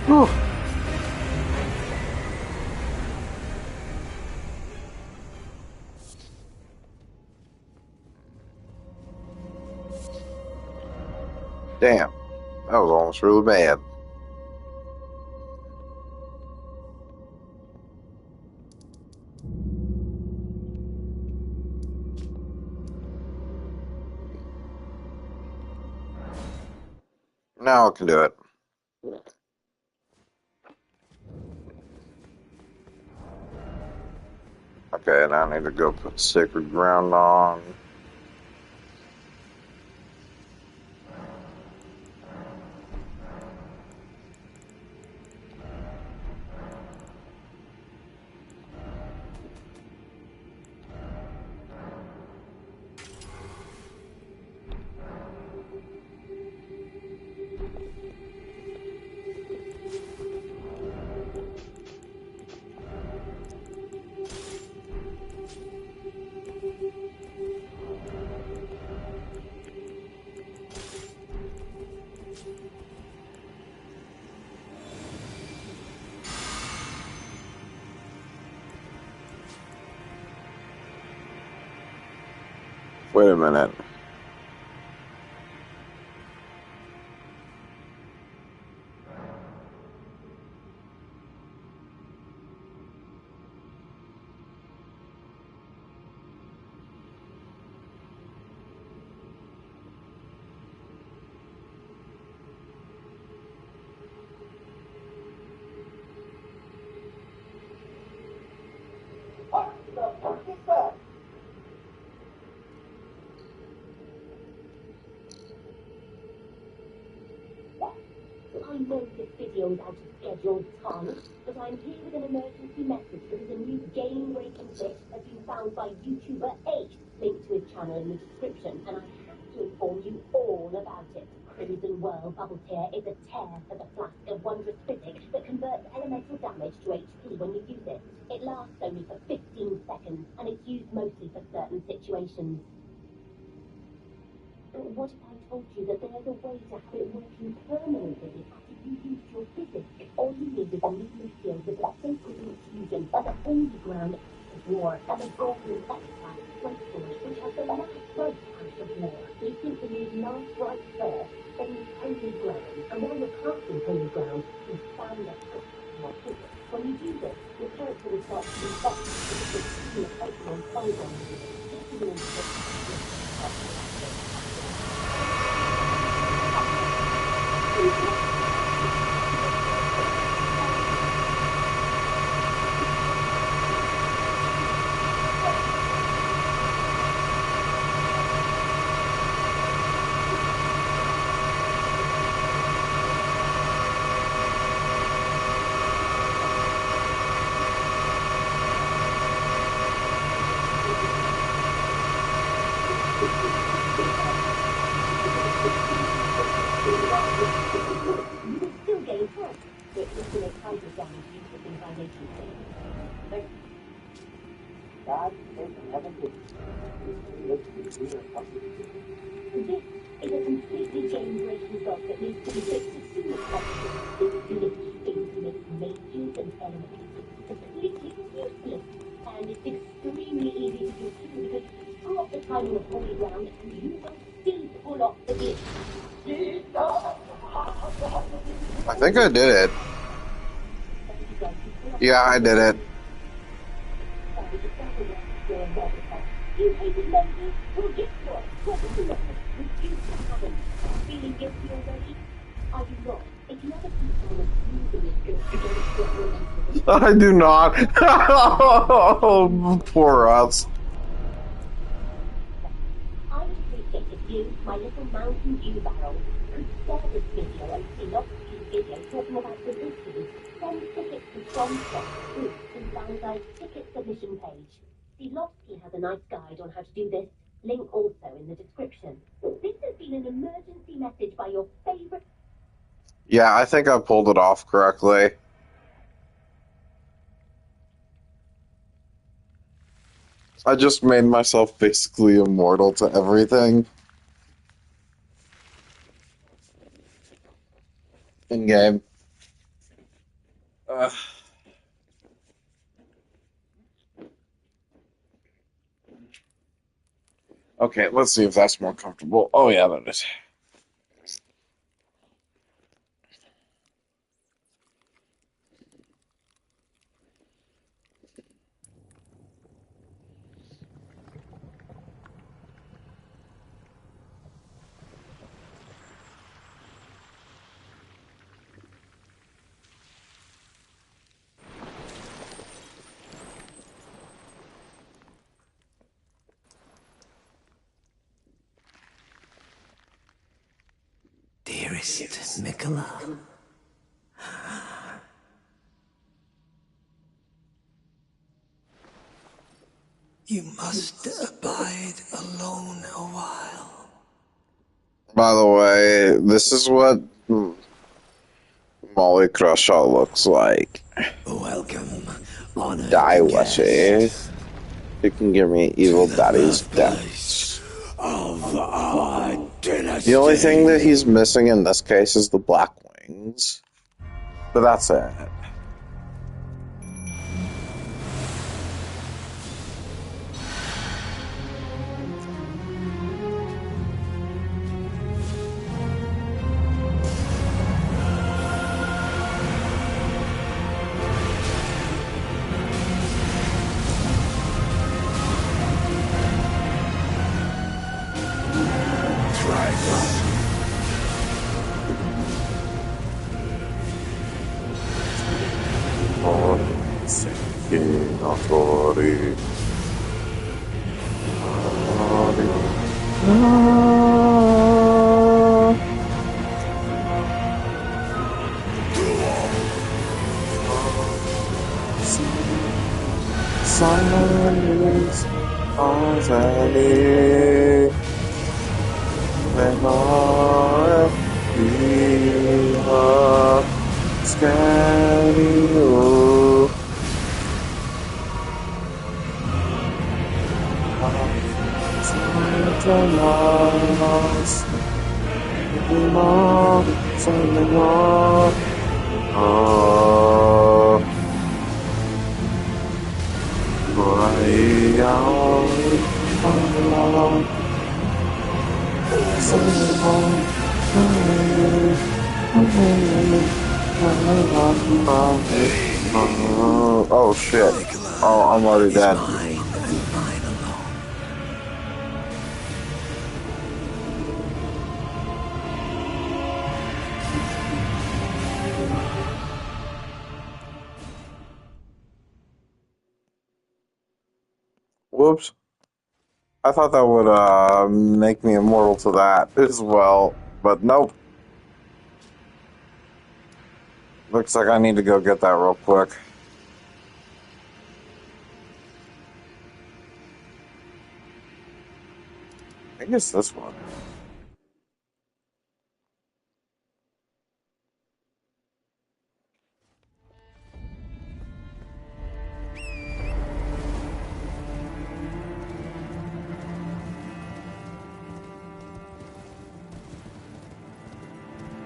Whew. Damn, that was almost really bad. Now I can do it. Okay, now I need to go put Sacred Ground on. Wait a minute. What the fuck is that? I know this video's out of scheduled time, but I'm here with an emergency message because a new game-breaking fix has been found by YouTuber 8, linked to his channel in the description, and I have to inform you all about it. Crimson Whirl Bubble Tear is a tear for the flask of wondrous physics that converts elemental damage to HP when you use it. It lasts only for 15 seconds, and it's used mostly for certain situations. What if I told you that there's a way to have it working permanently after you used your physics? All you need is a new shield with a sacred infusion of the holy ground of war and the golden X-Pack strike sword, which has the last bright ash of war. You simply need last bright first, then use holy ground, and while you're casting holy ground, you stand up your physics. When you do this, your character will start to move up with a continuous Pokemon Polygon. This is an important God in heaven is This is a completely game-breaking bug that needs to be fixed as soon as possible. This unit aims to make mages and elements completely useless, and it's extremely easy to do too because you screw up the timing of holy ground and you will still pull off the glitch. I think I did it. Yeah, I did it. You hated ladies? Well, guess what? Welcome to London. Refuse to happen. Feeling guilty already? I do not. If you ever see someone abusing this guilt, you don't get I do not. Oh, poor us. I would appreciate if you, my little Mountain Dew barrel, could share this video and see lots of these videos talking about the issues. Send tickets to Stromstock through Vanguard's ticket submission page. Delovsky has a nice guide on how to do this. Link also in the description. This has been an emergency message by your favorite. Yeah, I think I pulled it off correctly. I just made myself basically immortal to everything in game. Okay, let's see if that's more comfortable. Oh, yeah, that is. Dearest Mikola, you must abide alone a while. By the way, this is what Molly Crushaw looks like. Welcome, honored Die with it. guest, You can give me Evil to the Daddy's birthplace death. of our dynasty. The only thing that he's missing in this case is the black wings. But that's it. Silence, anxiety, memory, fear, scary. Oh shit. Oh, I'm already dead. Mine and mine alone. Whoops. I thought that would make me immortal to that as well, but nope. Looks like I need to go get that real quick. I guess this one.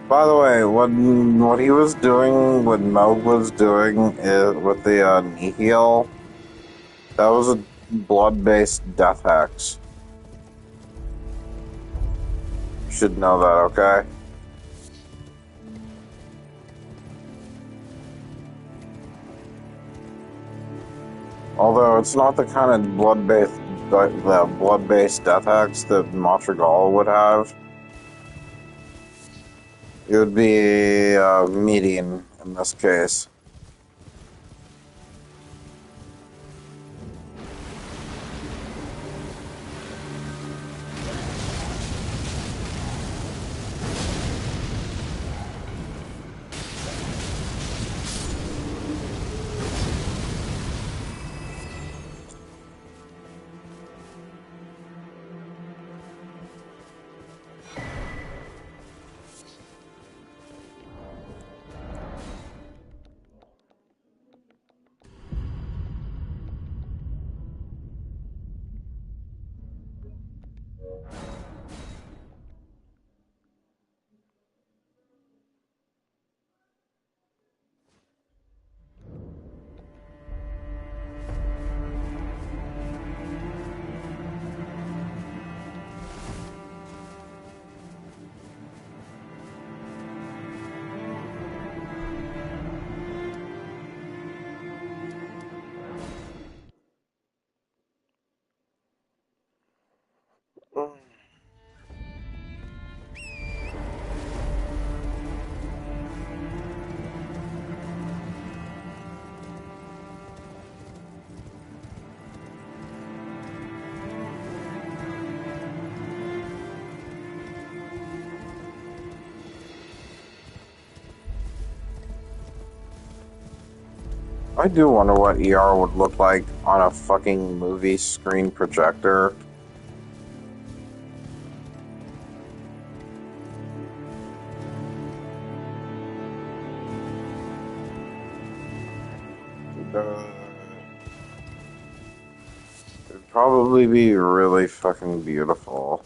By the way, what he was doing, what Moog was doing with the Nihil, that was a blood-based death hex. You should know that, okay? Although it's not the kind of blood-based death hex that Montregal would have. It would be median in this case. I do wonder what ER would look like on a fucking movie screen projector. It'd probably be really fucking beautiful.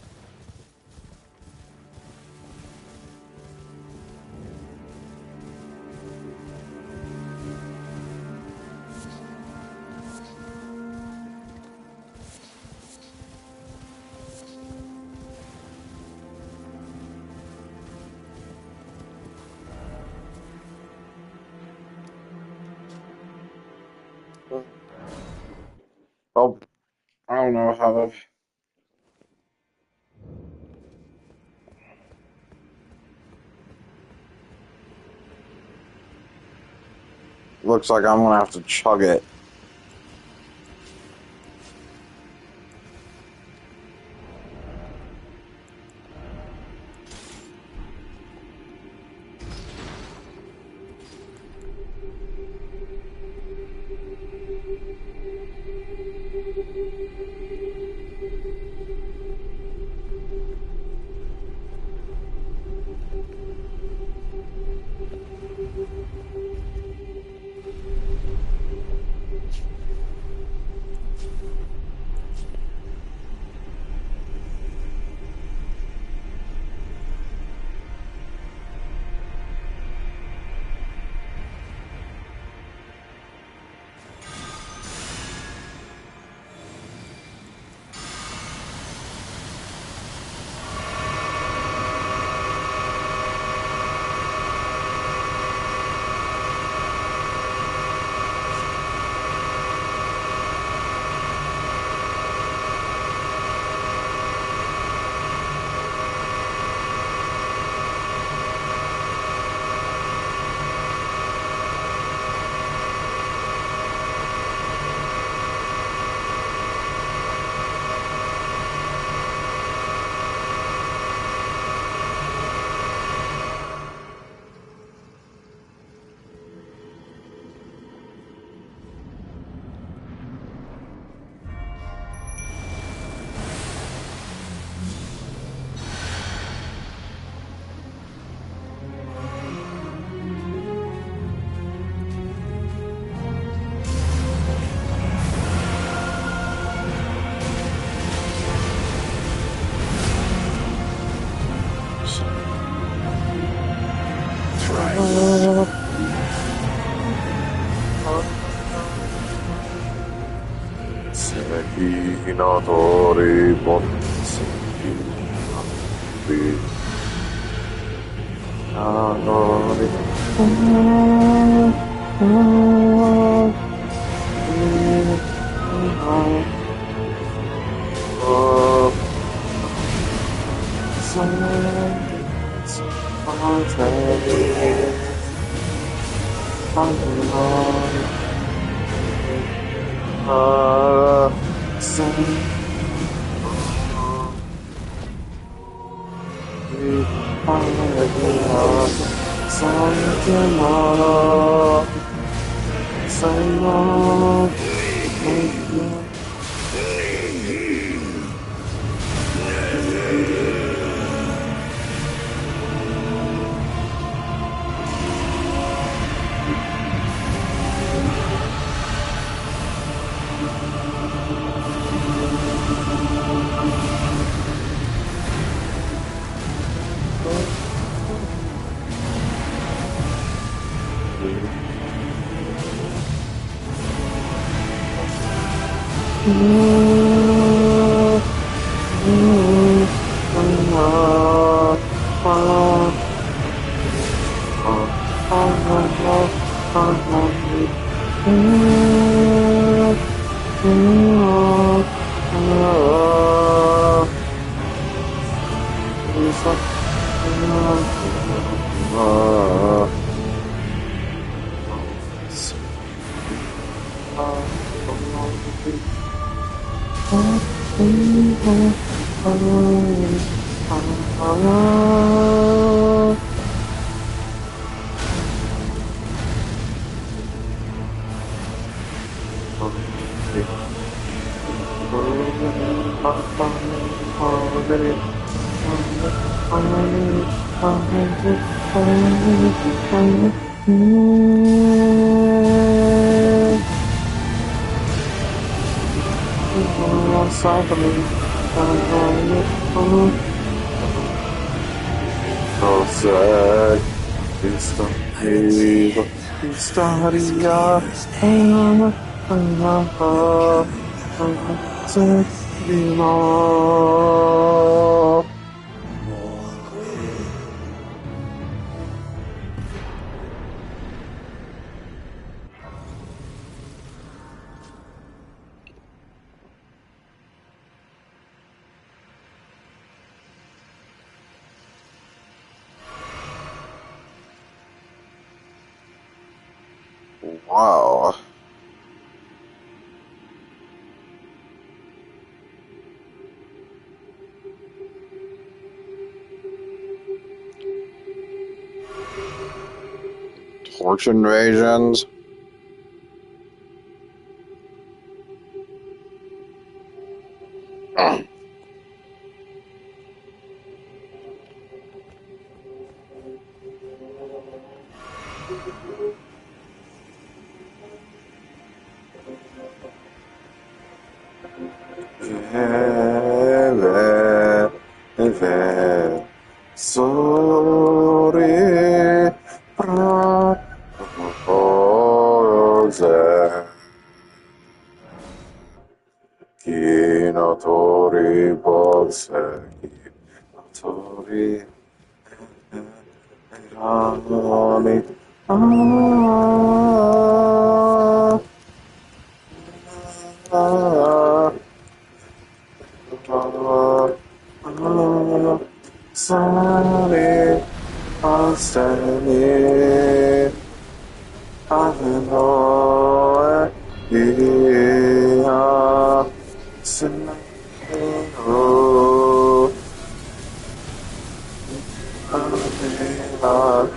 Oh, I don't know how. Looks like I'm gonna have to chug it. Wow. Torch invasions. Sorry, Kinotori Bolseki Tori Rami Sorry, Astani Avino Ia Sino Avila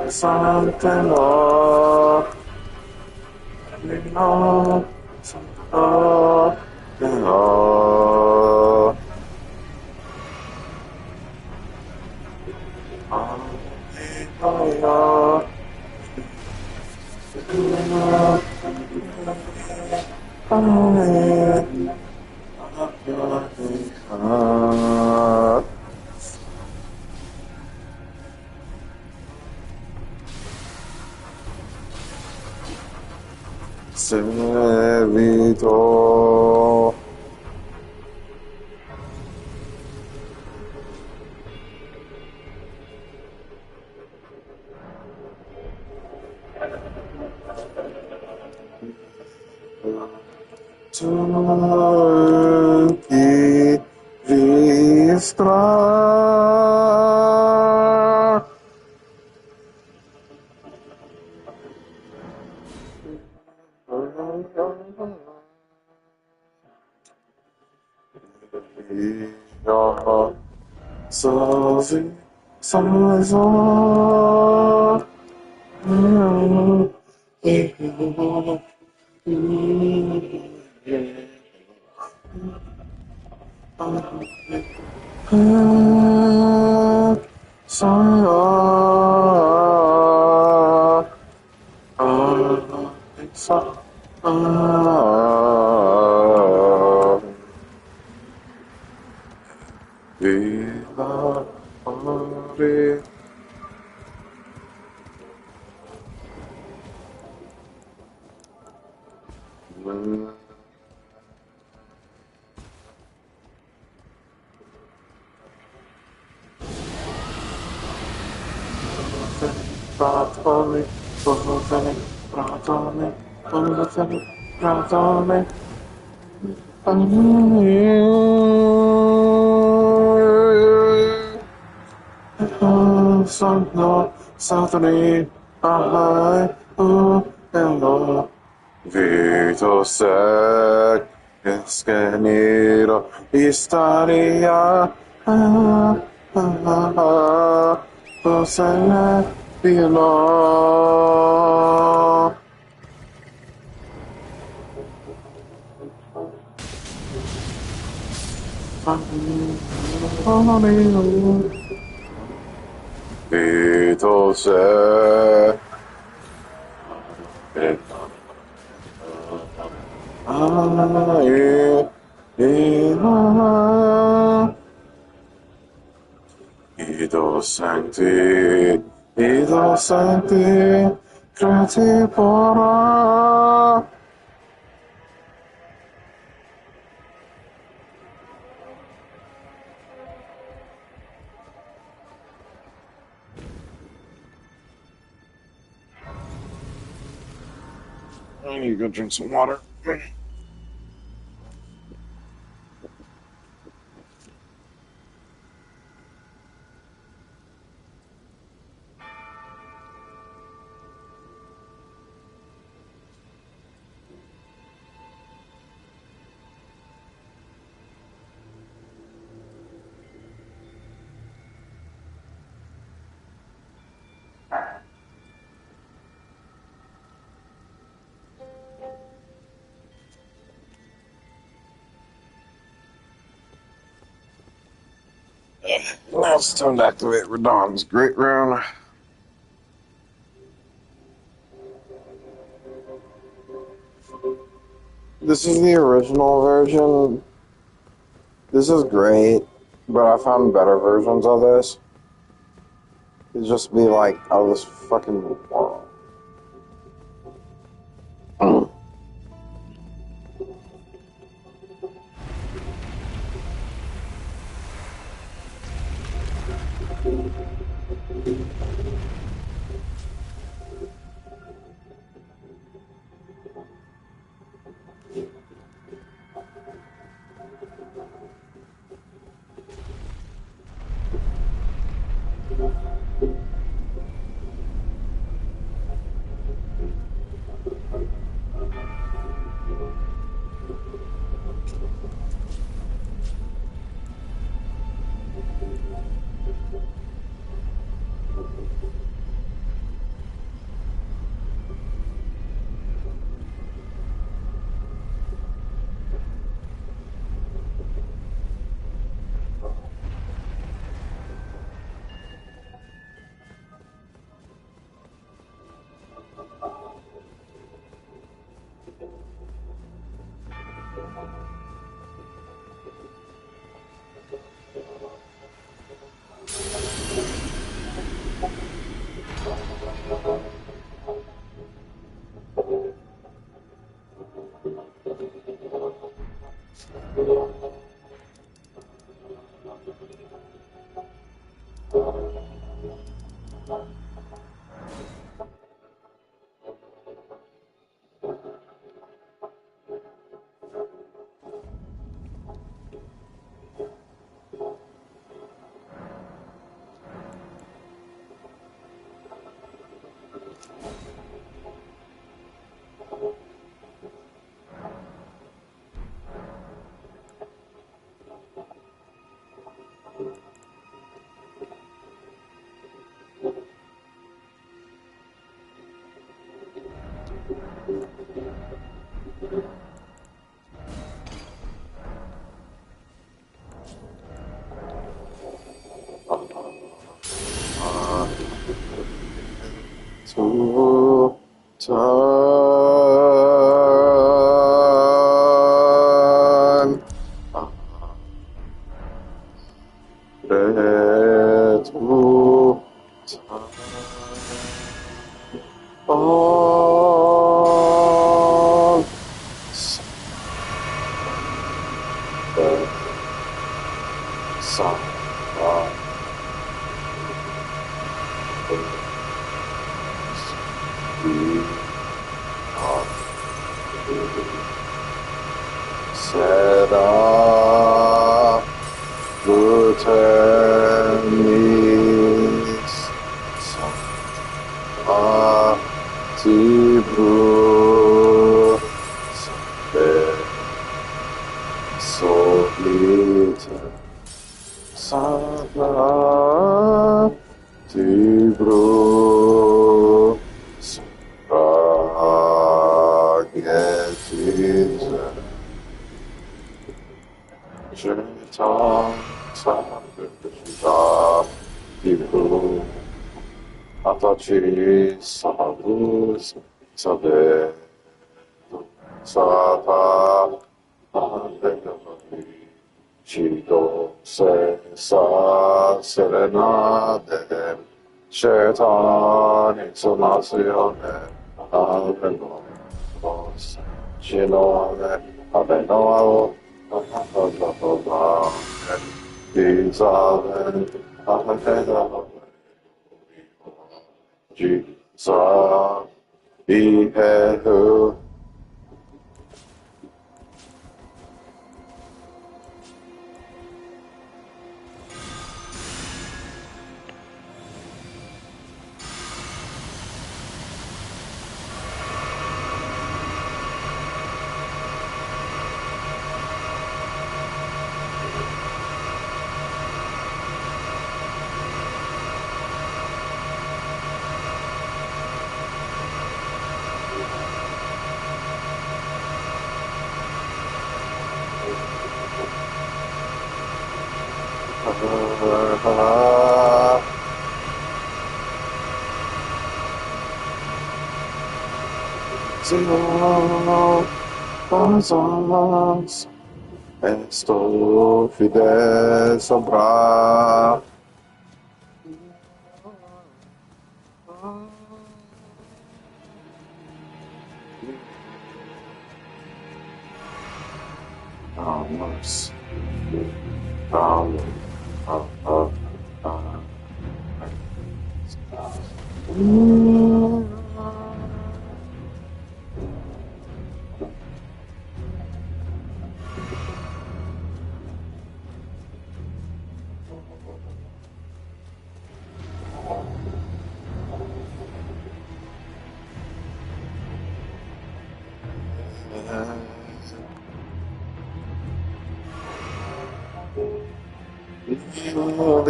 Santeno Nino Santo Nino Alleluia Servito Turki Vistra Via Sozi Sozo Viva Ori Pratome, Pratome, Pratome, Pratome, Pratome, Santo, Satani, Ahai, Hello, Vito Sec, Escanero, Istaria, Hosea, Vino. Idose. Ido sancti, Ido sancti, gratipora. I need to go drink some water. Now it's time to activate Radon's Great Rune. This is the original version. This is great, but I found better versions of this. It'd just be like, out of this fucking world. To time. To time. On. Sun. Sera Guternis Tibur Solita Sata Tibur Spragetis Genital Sata Tibur Ataci salus sabe sata adegavi Cido se sa serenade Scetan exonazione avenos Cinone aveno Disave aveno Sa Ihehu Zero Bazas Esto fide sobra Vamos Vamos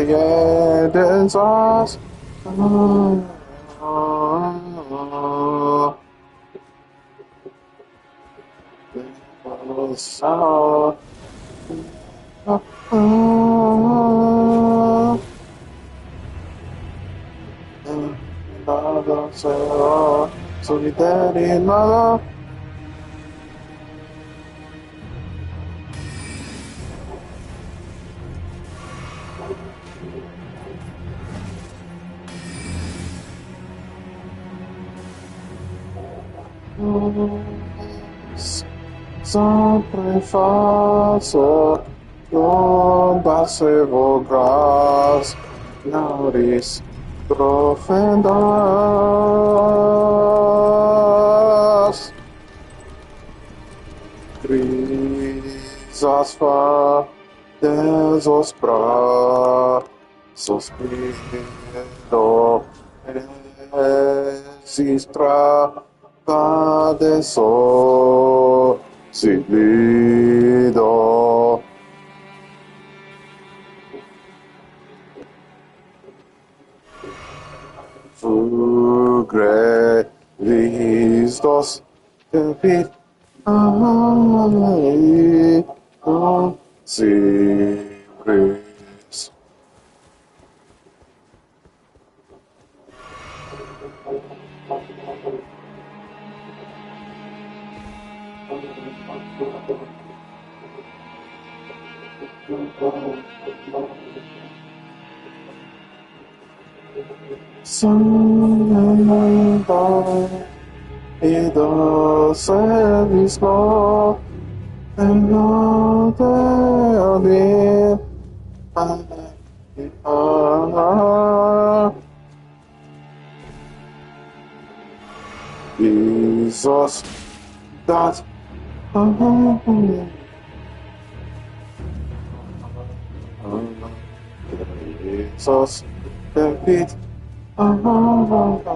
The end is us. Solidarity, sempre faço toda seu graça, nauris profendas, grisas fa desos braços pido existra padeço Siglido Fugre Vistos Tempit Ai Consibris Santa e do servismo e no te odie Jesus that Jesus David Ave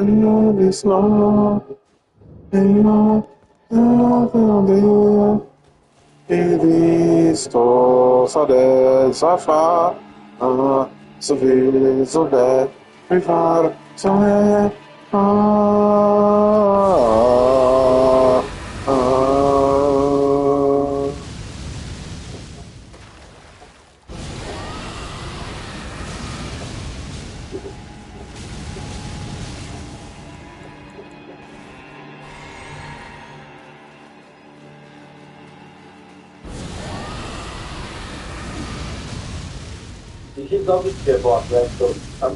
Baby snow, Cristo só dessa fa, så vill så där vi far som är. He's obviously a boss, right? So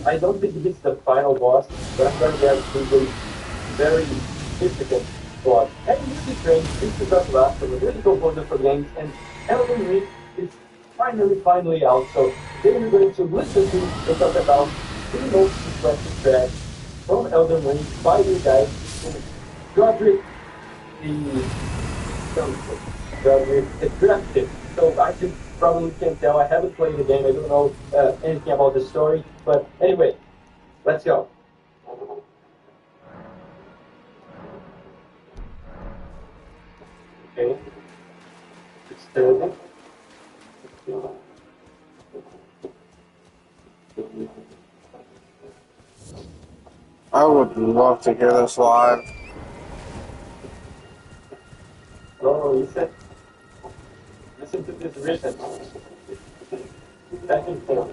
I don't think he's the final boss, but I'm gonna guess he's a very significant boss. And Music Train, this is us last, so we're really composer for games, and Elden Ring is finally out. So today we're going to listen to and talk about the most requested track from Elden Ring by you guys. Godric, the drafted. So I can probably can tell I haven't played the game. I don't know anything about the story. But anyway, let's go. Okay. Disturbing. I would love to hear this live. Oh, listen to this rhythm. Back and forth.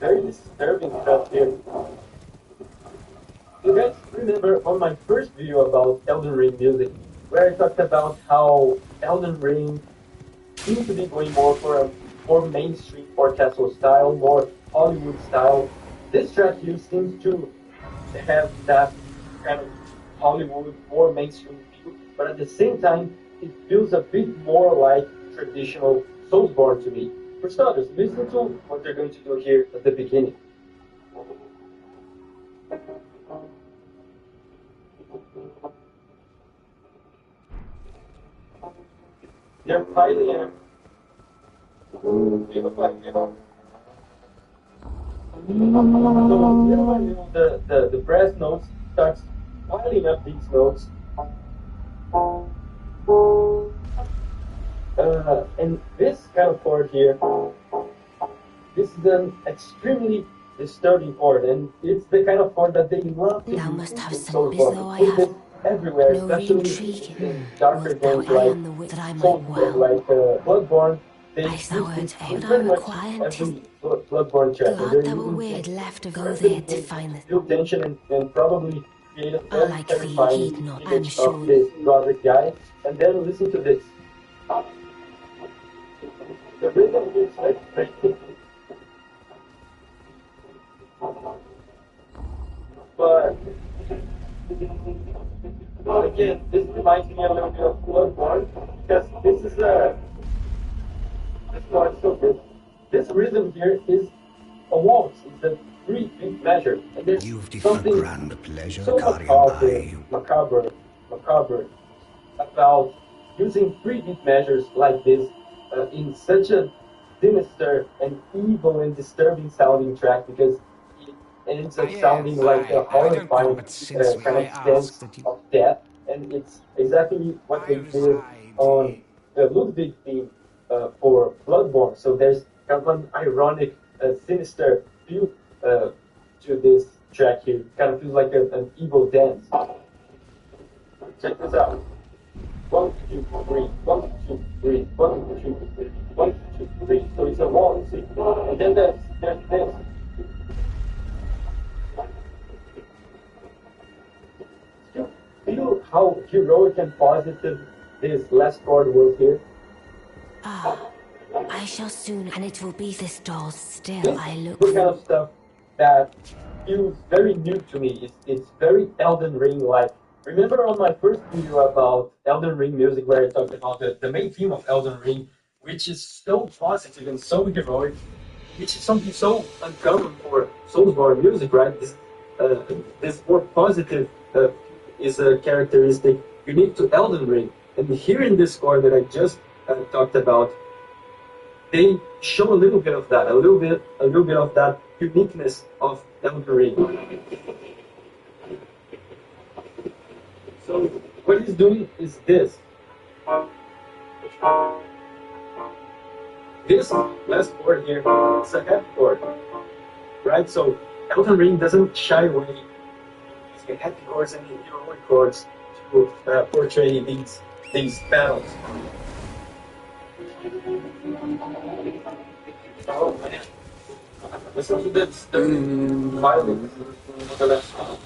Very disturbing stuff here. You guys remember on my first video about Elden Ring music, where I talked about how Elden Ring seems to be going more for a more mainstream orchestral style, more Hollywood style. This track here seems to have that kind of Hollywood, more mainstream feel, but at the same time, it feels a bit more like traditional Soulsborne to me. For starters, listen to what they're going to do here at the beginning. They're piling in. So little by little, the brass notes starts piling up these notes. And this kind of chord here, this is an extremely disturbing chord, and it's the kind of chord that they love to Thou use must have in some Soulsborne. though I They put have this everywhere, no especially intrigue. in darker Wilt thou games like iron the wit that I might Soulsborne, well? like Bloodborne. They I use thou this art in what I pretty much require. 'Tis every Bloodborne track, and they're glad thou were using weird this left to go incredibly there to find to the. build tension and probably create a I very like thee, terrifying heed not. I'm image sure. of this Godric guy. And then listen to this. The rhythm is like but again, this reminds me a little bit of Bloodborne because this is this part. So this rhythm here is a waltz. It's a 3-beat measure, and there's You've deferred something grand pleasure, so Carian macabre about using 3-beat measures like this in such a sinister and evil and disturbing sounding track because it ends up sounding like a horrifying kind of sense of death, and it's exactly what they did on the Ludwig theme for Bloodborne. So there's kind of an ironic, sinister feel to this track here. Kind of feels like an evil dance. Check this out. 1, 2, 3, 1, 2, 3, 1, 2, 3, 1, 2, 3. So it's a waltz, see? And then there's this. Feel how heroic and positive this last chord was here. Ah, I shall soon, and it will be this doll still This I look kind for. of stuff that feels very new to me. It's very Elden Ring like. Remember on my first video about Elden Ring music where I talked about the main theme of Elden Ring, which is so positive and so heroic. which is something so uncommon for Soulsborne music, right? This more positive is a characteristic unique to Elden Ring. And here in this score that I just talked about, they show a little bit of that, a little bit of that uniqueness of Elden Ring. So what he's doing is this. This last chord here is a heavy chord, right? So Elden Ring doesn't shy away using heavy chords and heroic chords to portray these battles. Oh man, listen to this violin on the left side.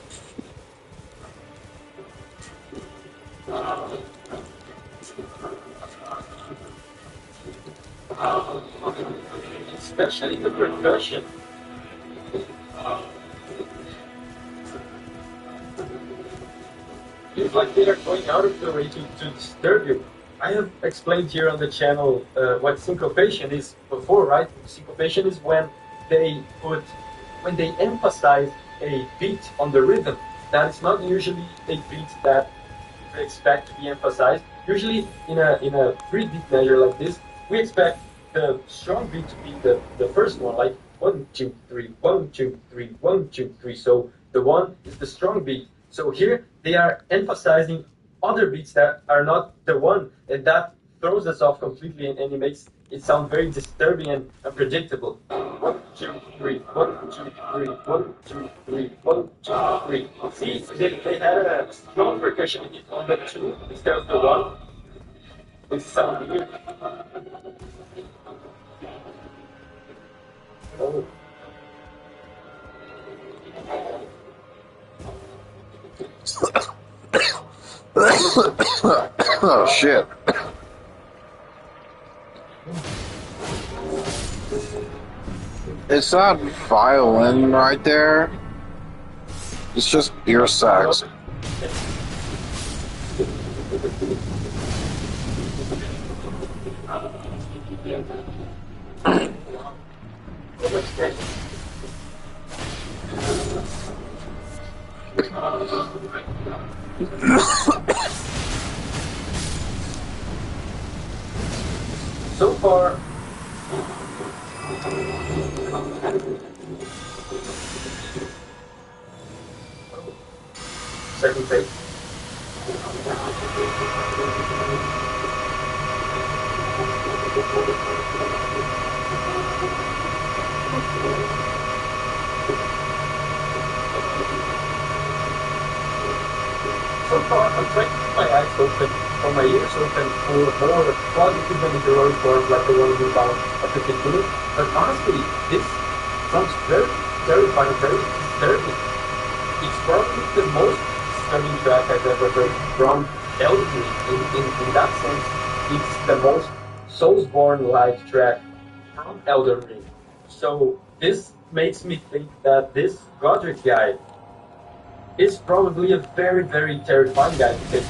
Especially the percussion. It's like they are going out of their way to disturb you. I have explained here on the channel what syncopation is before, right? Syncopation is when they emphasize a beat on the rhythm. That is not usually a beat that you expect to be emphasized. Usually in a 3-beat measure like this, we expect the strong beat to be the first one, like 1, 2, 3, 1, 2, 3, 1, 2, 3. So the 1 is the strong beat. So here they are emphasizing other beats that are not the 1, and that throws us off completely, and it makes it sound very disturbing and unpredictable. 1, 2, 3, 1, 2, 3, 1, 2, 3, 1, 2, 3. See, they had a strong percussion on the 2 instead of the 1. It sounds weird. Oh. Oh shit. It's not violin right there. It's just ear sax. So far, second phase. So far, I'm trying to keep my eyes open or my ears open for more positive and heroic chords like the one we found at the beginning. But honestly, this sounds very terrifying, very disturbing. It's probably the most disturbing track I've ever heard from Elden Ring. In that sense, it's the most Soulsborne-like track from Elden Ring. So this makes me think that this Godric guy is probably a very, very terrifying guy, because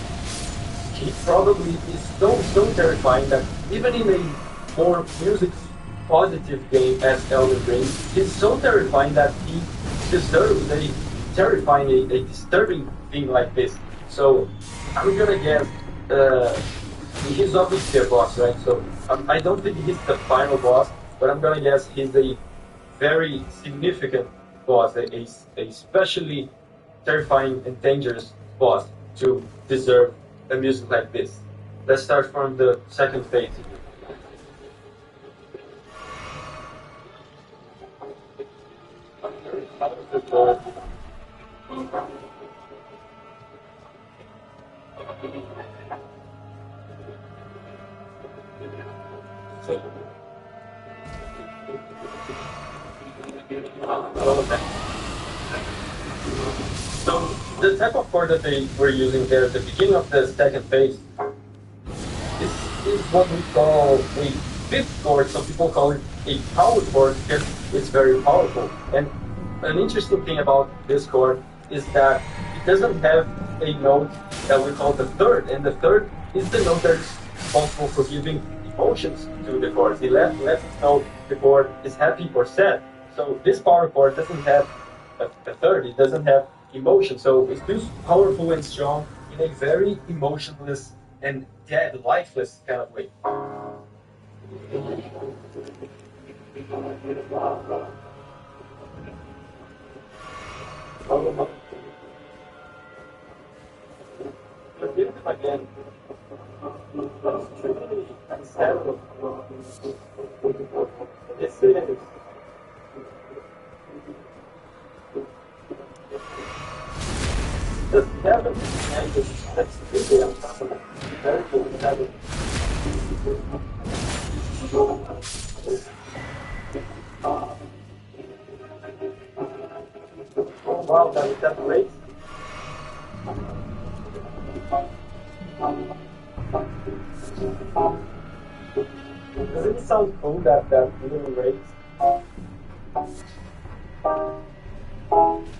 he probably is so terrifying that even in a more music positive game as Elden Ring, he's so terrifying that he deserves a terrifying, a disturbing thing like this. So I'm gonna guess he's obviously a boss, right? So I don't think he's the final boss, but I'm gonna guess he's a very significant boss, a especially terrifying and dangerous boss to deserve a music like this. Let's start from the second phase. So the type of chord that they were using there at the beginning of the second phase is what we call a fifth chord. Some people call it a power chord because it's very powerful. And an interesting thing about this chord is that it doesn't have a note that we call the third, and the third is the note that is responsible for giving emotions to the chords. He lets us know the chord is happy or sad. So this power chord doesn't have a third. It doesn't have emotion. So it feels powerful and strong in a very emotionless and dead, lifeless kind of way. Let's give it again. Extremely unsettled. This is the seven language that's really uncommon. Very good seven. Oh wow, that great. Doesn't it sound cool that little race?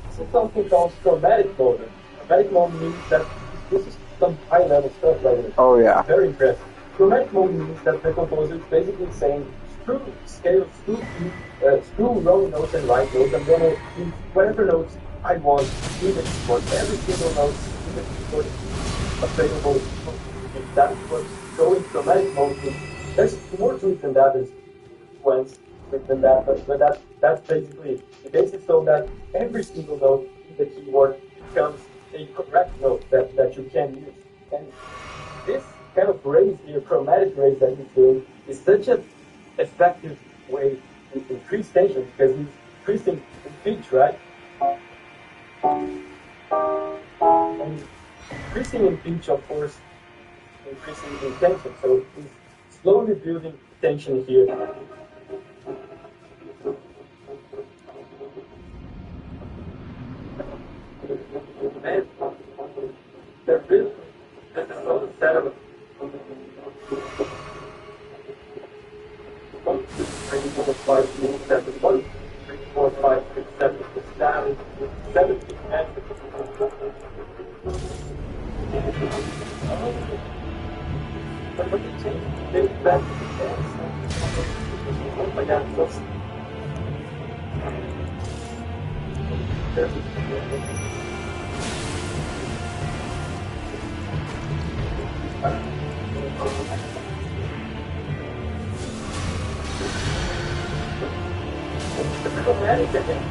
This is something called chromatic mode. Chromatic mode means that this is some high level stuff right here. Oh yeah. Very impressive. Chromatic mode means that the composer is basically saying screw scale, screw wrong notes and right notes. I'm gonna use whatever notes I want in the keyboard. Every single note in the keyboard available. If that's what's going chromatic mode means. There's more to it than that. There's sequence than that, but that's basically it makes it so that every single note in the keyboard becomes a correct note that you can use. And this kind of raise here, chromatic raise that he's doing, is such an effective way to increase tension because he's increasing in pitch, right? And increasing in pitch, of course, increasing in tension. So he's slowly building tension here. Man, they're really, this is so sad. 1, 2, 3, 4, 5, 6, 7, 1, 3, 4, 5, 6, 7, 7, 17, and but what they changed, they went back to the dance. Oh my god, what's chromatic again.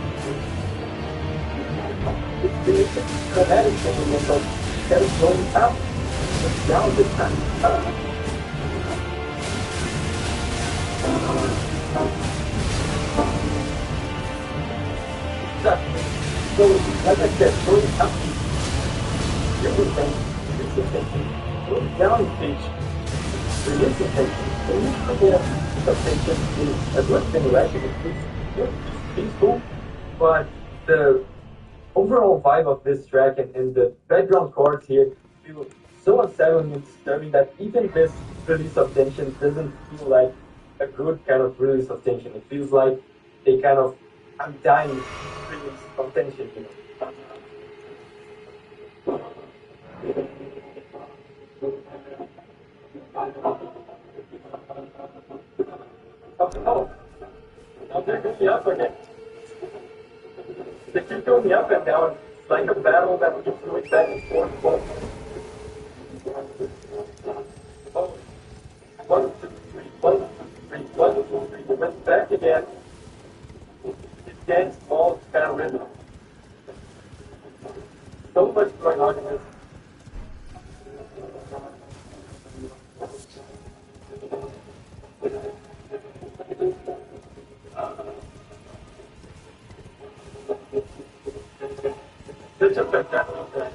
It's really chromatic again, but instead of going up, it's down this time. So, like I said, going up, releasing tension, going down in pitch, releasing tension. So you can get some tension is a good thing, right? It's peaceful, but the overall vibe of this track and the background chords here feel so unsettling and disturbing that even this release of tension doesn't feel like a good kind of release of tension. It feels like a kind of undying release of tension, you know. Oh, now they're going up again. They keep going up and down. It's like a battle that keeps going back and forth. Oh, 1, 2, 3, 1, 2, 3, 1, 2, 3. They went back again. It's getting small, it's kind of rhythm. So much going on in this. Such a fantastic track.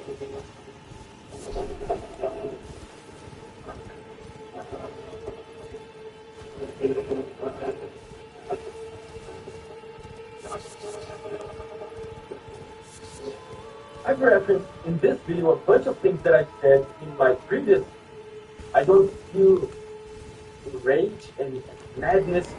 I've referenced in this video a bunch of things that I said in my previous. I don't feel rage and madness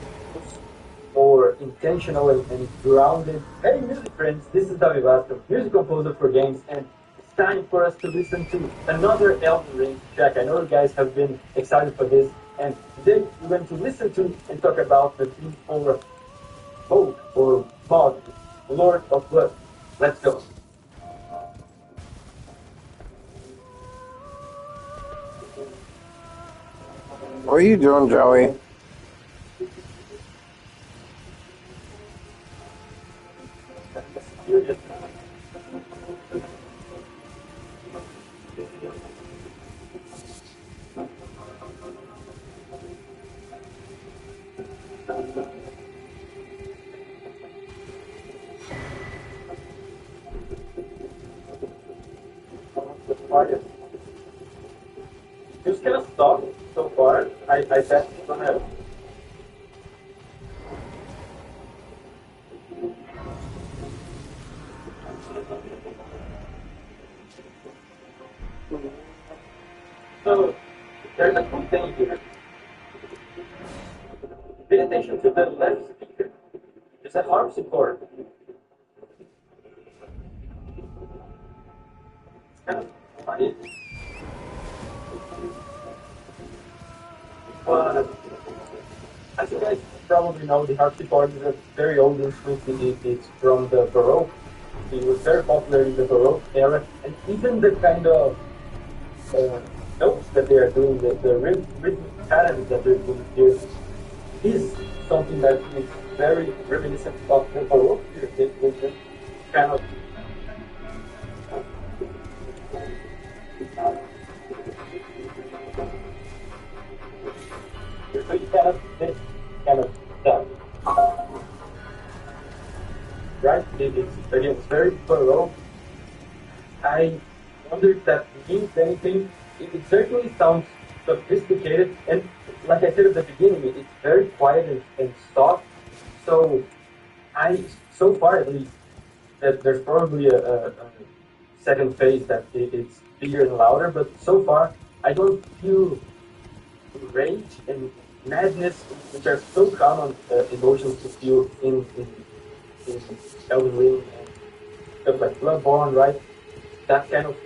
or intentional and grounded. Hey music friends, this is David Vasco, music composer for games, and it's time for us to listen to another Elden Ring track. I know you guys have been excited for this, and today we're going to listen to and talk about the theme for Vogue or Mog, Lord of Blood. Let's go. What are you doing, Joey? Just kind of stop so far. I bet it's gonna. So there's a cool thing here. Pay attention to the left speaker. It's a harpsichord. It's kind of funny. But as you guys probably know, the harpsichord is a very old instrument. It's from the Baroque. It was very popular in the Baroque era, and even the kind of notes that they are doing, the rhythmic patterns that they're doing here, is something that is very reminiscent of the Baroque period. They just kind of so you this kind of stuff. Right? It's very Baroque. I wonder if that means anything. It certainly sounds sophisticated, and like I said at the beginning, it's very quiet and soft. So so far at least, that there's probably a second phase that it's bigger and louder. But so far, I don't feel rage and madness, which are so common emotions to feel in Elden Ring and stuff like Bloodborne, right? That kind of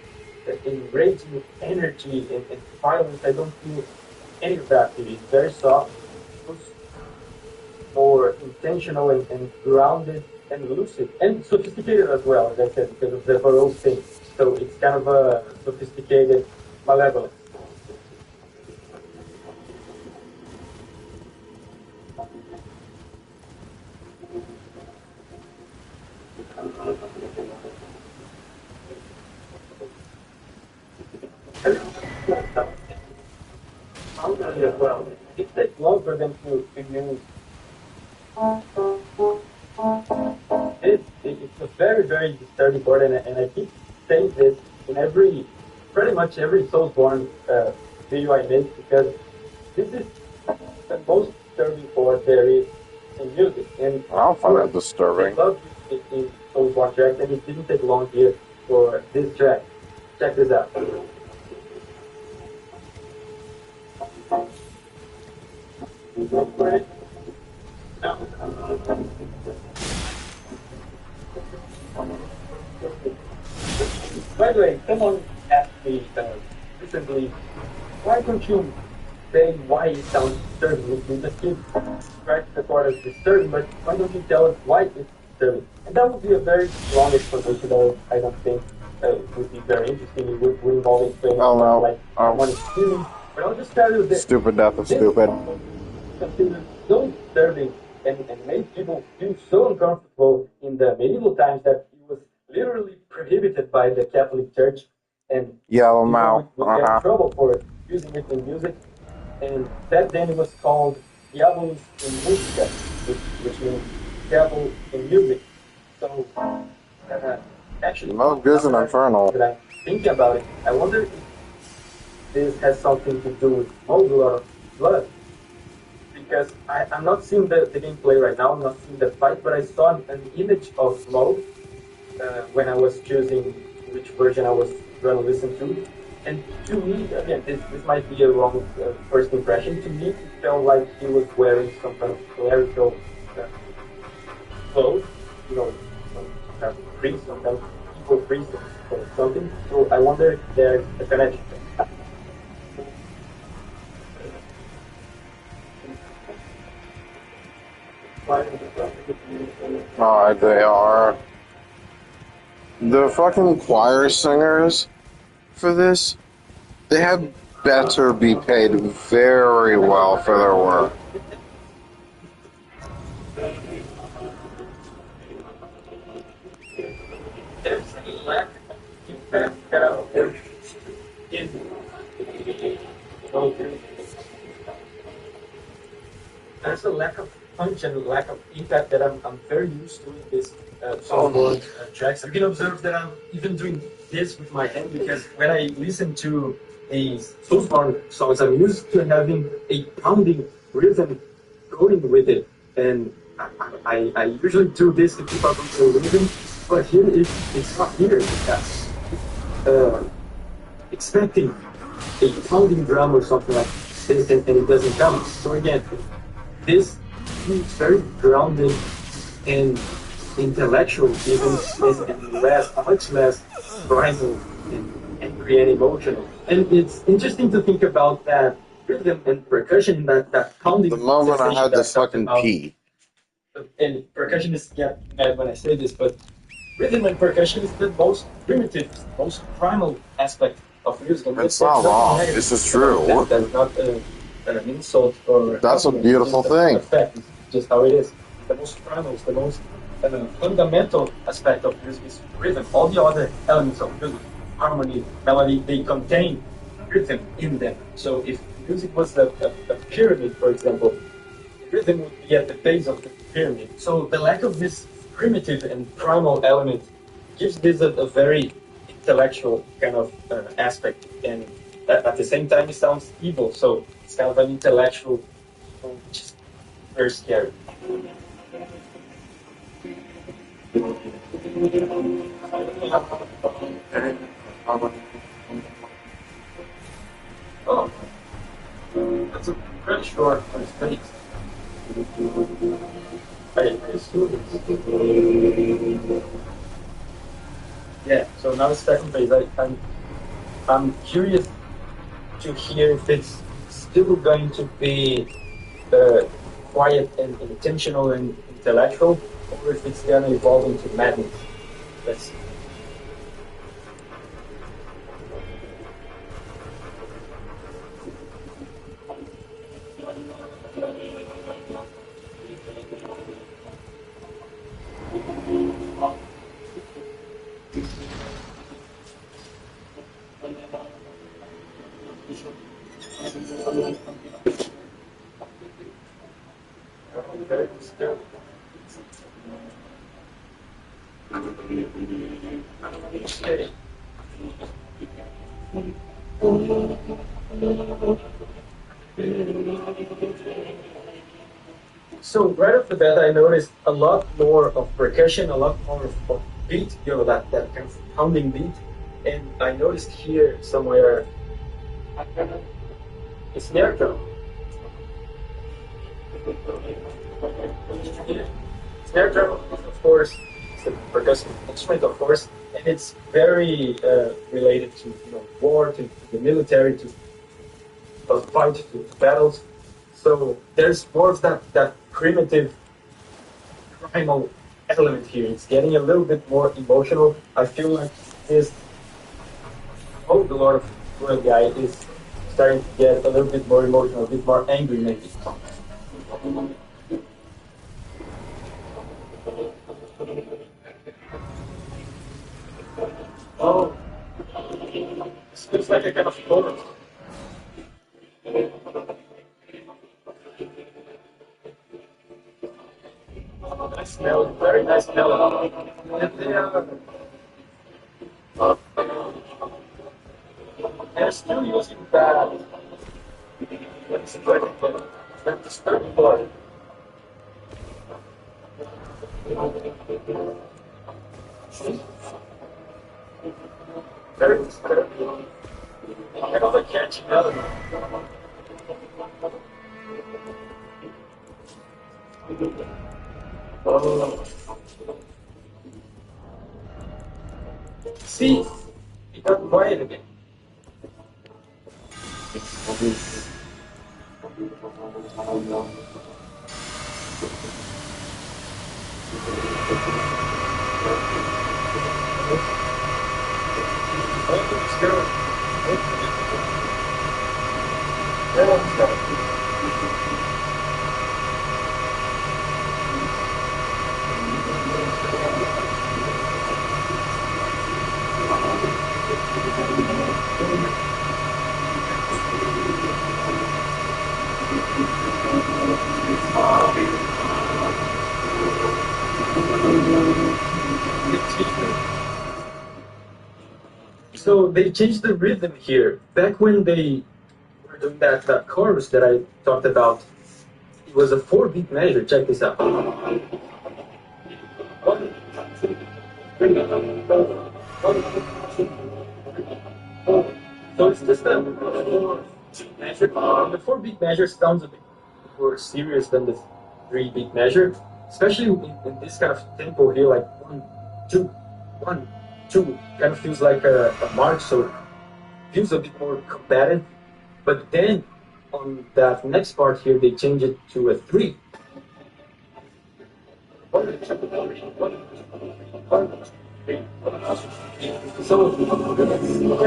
enraging energy and violence, I don't feel any of that. It's very soft, more intentional and grounded and lucid and sophisticated as well, as I said, because of the Baroque thing. So it's kind of a sophisticated malevolence. As well. It takes long for them to use. It's a very, very disturbing board, and I keep saying this in pretty much every Soulsborne video I make, because this is the most disturbing board there is in music. And I don't find that disturbing. I love it in Soulsborne tracks, and it didn't take long here for this track. Check this out. By the way, someone asked me recently, why don't you say why it sounds disturbing? You just keep track the chord as disturbing, but why don't you tell us why it's disturbing? And that would be a very long explanation that I don't think would be very interesting. It would involve explaining like someone is feeling. But I'll just tell you this. Stupid death of stupid. Considered so disturbing and made people feel so uncomfortable in the medieval times that it was literally prohibited by the Catholic Church, and Yellow people Mao. would get in trouble for using it in music. And back then it was called Diabolus in Musica, which means devil in music. So actually, No good in Infernal. that I'm thinking about it, I wonder if this has something to do with Lord of Blood. Because I'm not seeing the gameplay right now, I'm not seeing the fight, but I saw an image of Mo when I was choosing which version I was going to listen to. And to me, again, this might be a wrong first impression, to me it felt like he was wearing some kind of clerical clothes, some kind of priest, some kind of evil priest or something. So I wonder if there's a connection. They are. The fucking choir singers for this, they had better be paid very well for their work. There's a lack of impact out there in there's a lack of punch and lack of impact that I'm very used to in this soundboard tracks. You can observe that I'm even doing this with my hand because when I listen to these soulsborne songs, I'm used to having a pounding rhythm going with it, and I usually do this to keep up with the rhythm, but here it's not here because expecting a pounding drum or something like this, and it doesn't come. So again, this is very grounded and intellectual, even and less, much less primal and angry and emotional. And it's interesting to think about that rhythm and percussion, that pounding. The moment I had to that I talked fucking about. pee. And percussionists get mad when I say this, but rhythm and percussion is the most primitive, most primal aspect of music. And It's not wrong. It's just true. That's not an insult or. That's a beautiful thing. Fact. It's just how it is. The most primal, the most fundamental aspect of music is rhythm. All the other elements of music, harmony, melody, they contain rhythm in them. So if music was a pyramid, for example, rhythm would be at the base of the pyramid. So the lack of this primitive and primal element gives this a very intellectual kind of aspect, and at the same time it sounds evil. So it's kind of an intellectual, which is very scary. Oh, that's a pretty short space. Yeah, so now it's second phase. I'm curious to hear if it's still going to be quiet and intentional and intellectual, or if it's going to evolve into madness. Let's see. So right off the bat, I noticed a lot more of percussion, a lot more of beat, that kind of pounding beat. And I noticed here somewhere a snare drum. Snare drum, of course, is a percussive instrument, of course, and it's very related to war, to the military, to fight, to battles. So there's more of that primitive, primal element here. It's getting a little bit more emotional. I feel like this the Lord of World guy is starting to get a little bit more emotional, a bit more angry maybe. Oh, this looks like a kind of chorus. Nice smell, very nice smell. They're still using that. Let's try to get that disturbing blood. Very disturbing. Kind of a catchy melody. Oh. See, it got quiet again. So they changed the rhythm here. Back when they were doing that chorus that I talked about, it was a 4-beat measure. Check this out. So it's just a 4-beat measure. The 4-beat measure sounds a bit more serious than the 3-beat measure, especially in this kind of tempo here, like 1, 2, 1, 2. Kind of feels like a march, so it feels a bit more combative. But then on that next part here, they change it to a 3. So it's kind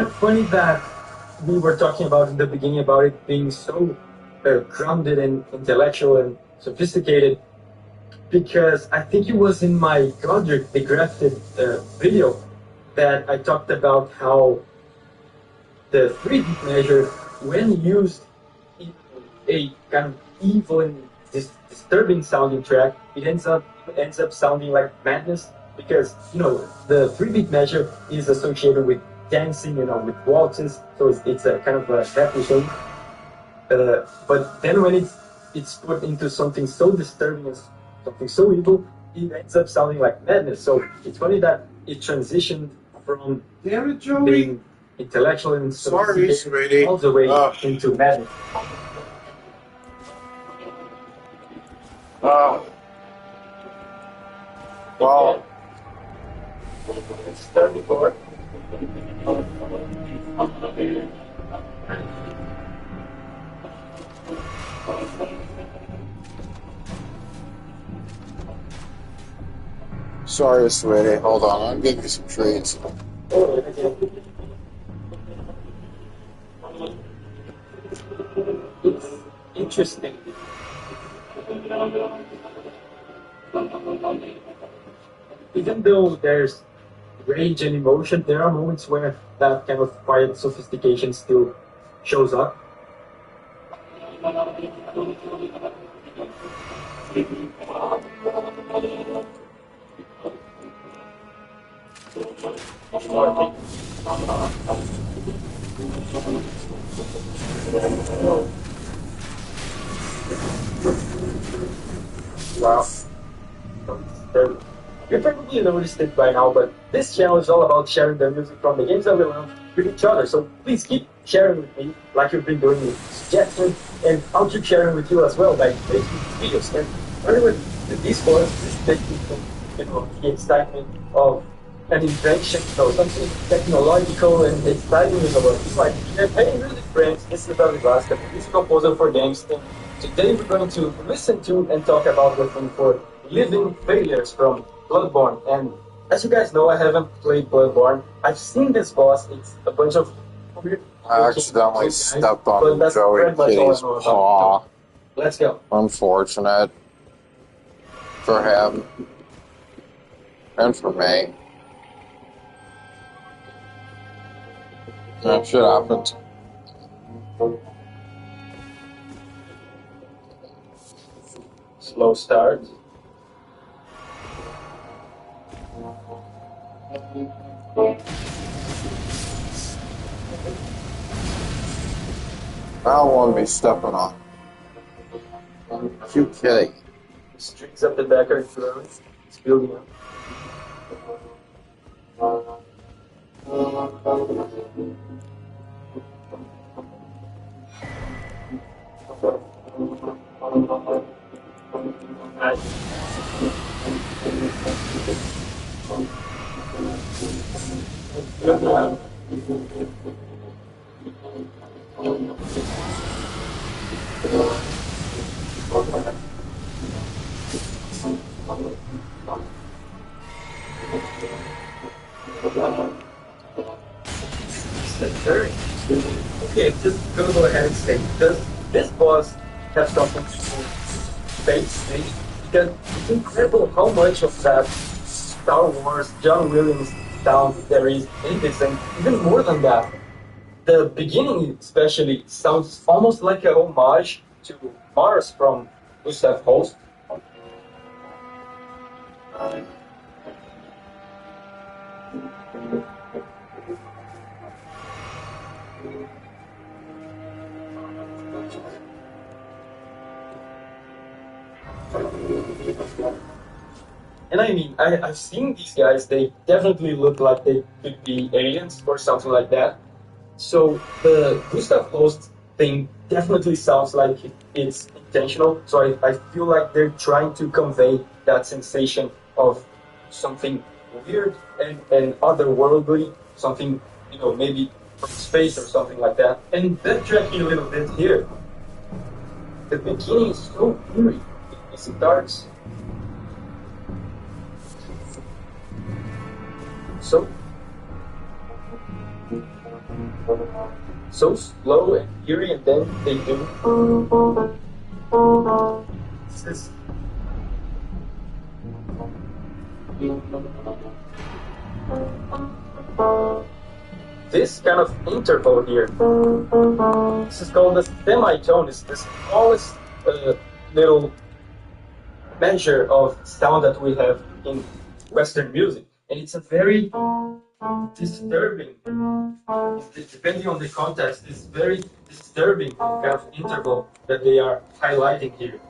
of funny that we were talking about in the beginning about it being so grounded and intellectual and sophisticated, because I think it was in my Godric the Grafted video that I talked about how the 3-beat measure, when used in a kind of evil and disturbing sounding track, it ends up sounding like madness, because the 3-beat measure is associated with dancing, with waltzes, so it's a kind of a happy thing. But then when it's put into something so disturbing and something so evil, it ends up sounding like madness. So it's funny that it transitioned from being intellectual and sophisticated all the way into madness. Well, it's 34. sorry, sweetie. Hold on, I'll give you some treats. It's interesting. Even though there's rage and emotion, there are moments where that kind of quiet sophistication still shows up. Wow. You probably noticed it by now, but this channel is all about sharing the music from the games that we learn with each other. So please keep sharing with me, like you've been doing with suggestions, and I'll keep sharing with you as well by making videos. And running with the Discord, this is taking the excitement of an invention, something technological and exciting in the world. It's like, hey, music friends, this is David Vasca, music composer for games, and today we're going to listen to and talk about the thing for Living Failures from Bloodborne. And as you guys know, I haven't played Bloodborne. I've seen this boss. It's a bunch of weird. I accidentally stepped on Joey Kitty's paw. Let's go. Unfortunate for him and for me. That shit happened. Slow start. I don't want to be stepping on. You kidding? Strings up the back are thrown. It's building up. say, does this boss have something to do with Fate State? Because it's incredible how much of that Star Wars, John Williams sound there is in this, and even more than that. The beginning especially sounds almost like a homage to Mars from Gustav Holst. And I mean, I've seen these guys, they definitely look like they could be aliens or something like that. So the Gustav Holst thing definitely sounds like it's intentional. So I feel like they're trying to convey that sensation of something weird and otherworldly, something, you know, maybe from space or something like that. And backtracking a little bit here, the beginning is so eerie. It starts so slow and eerie, and then they do this. This kind of interval here. This is called the semitone. It's the smallest little measure of sound that we have in Western music, and it's a very disturbing, depending on the context, it's very disturbing kind of interval that they are highlighting here.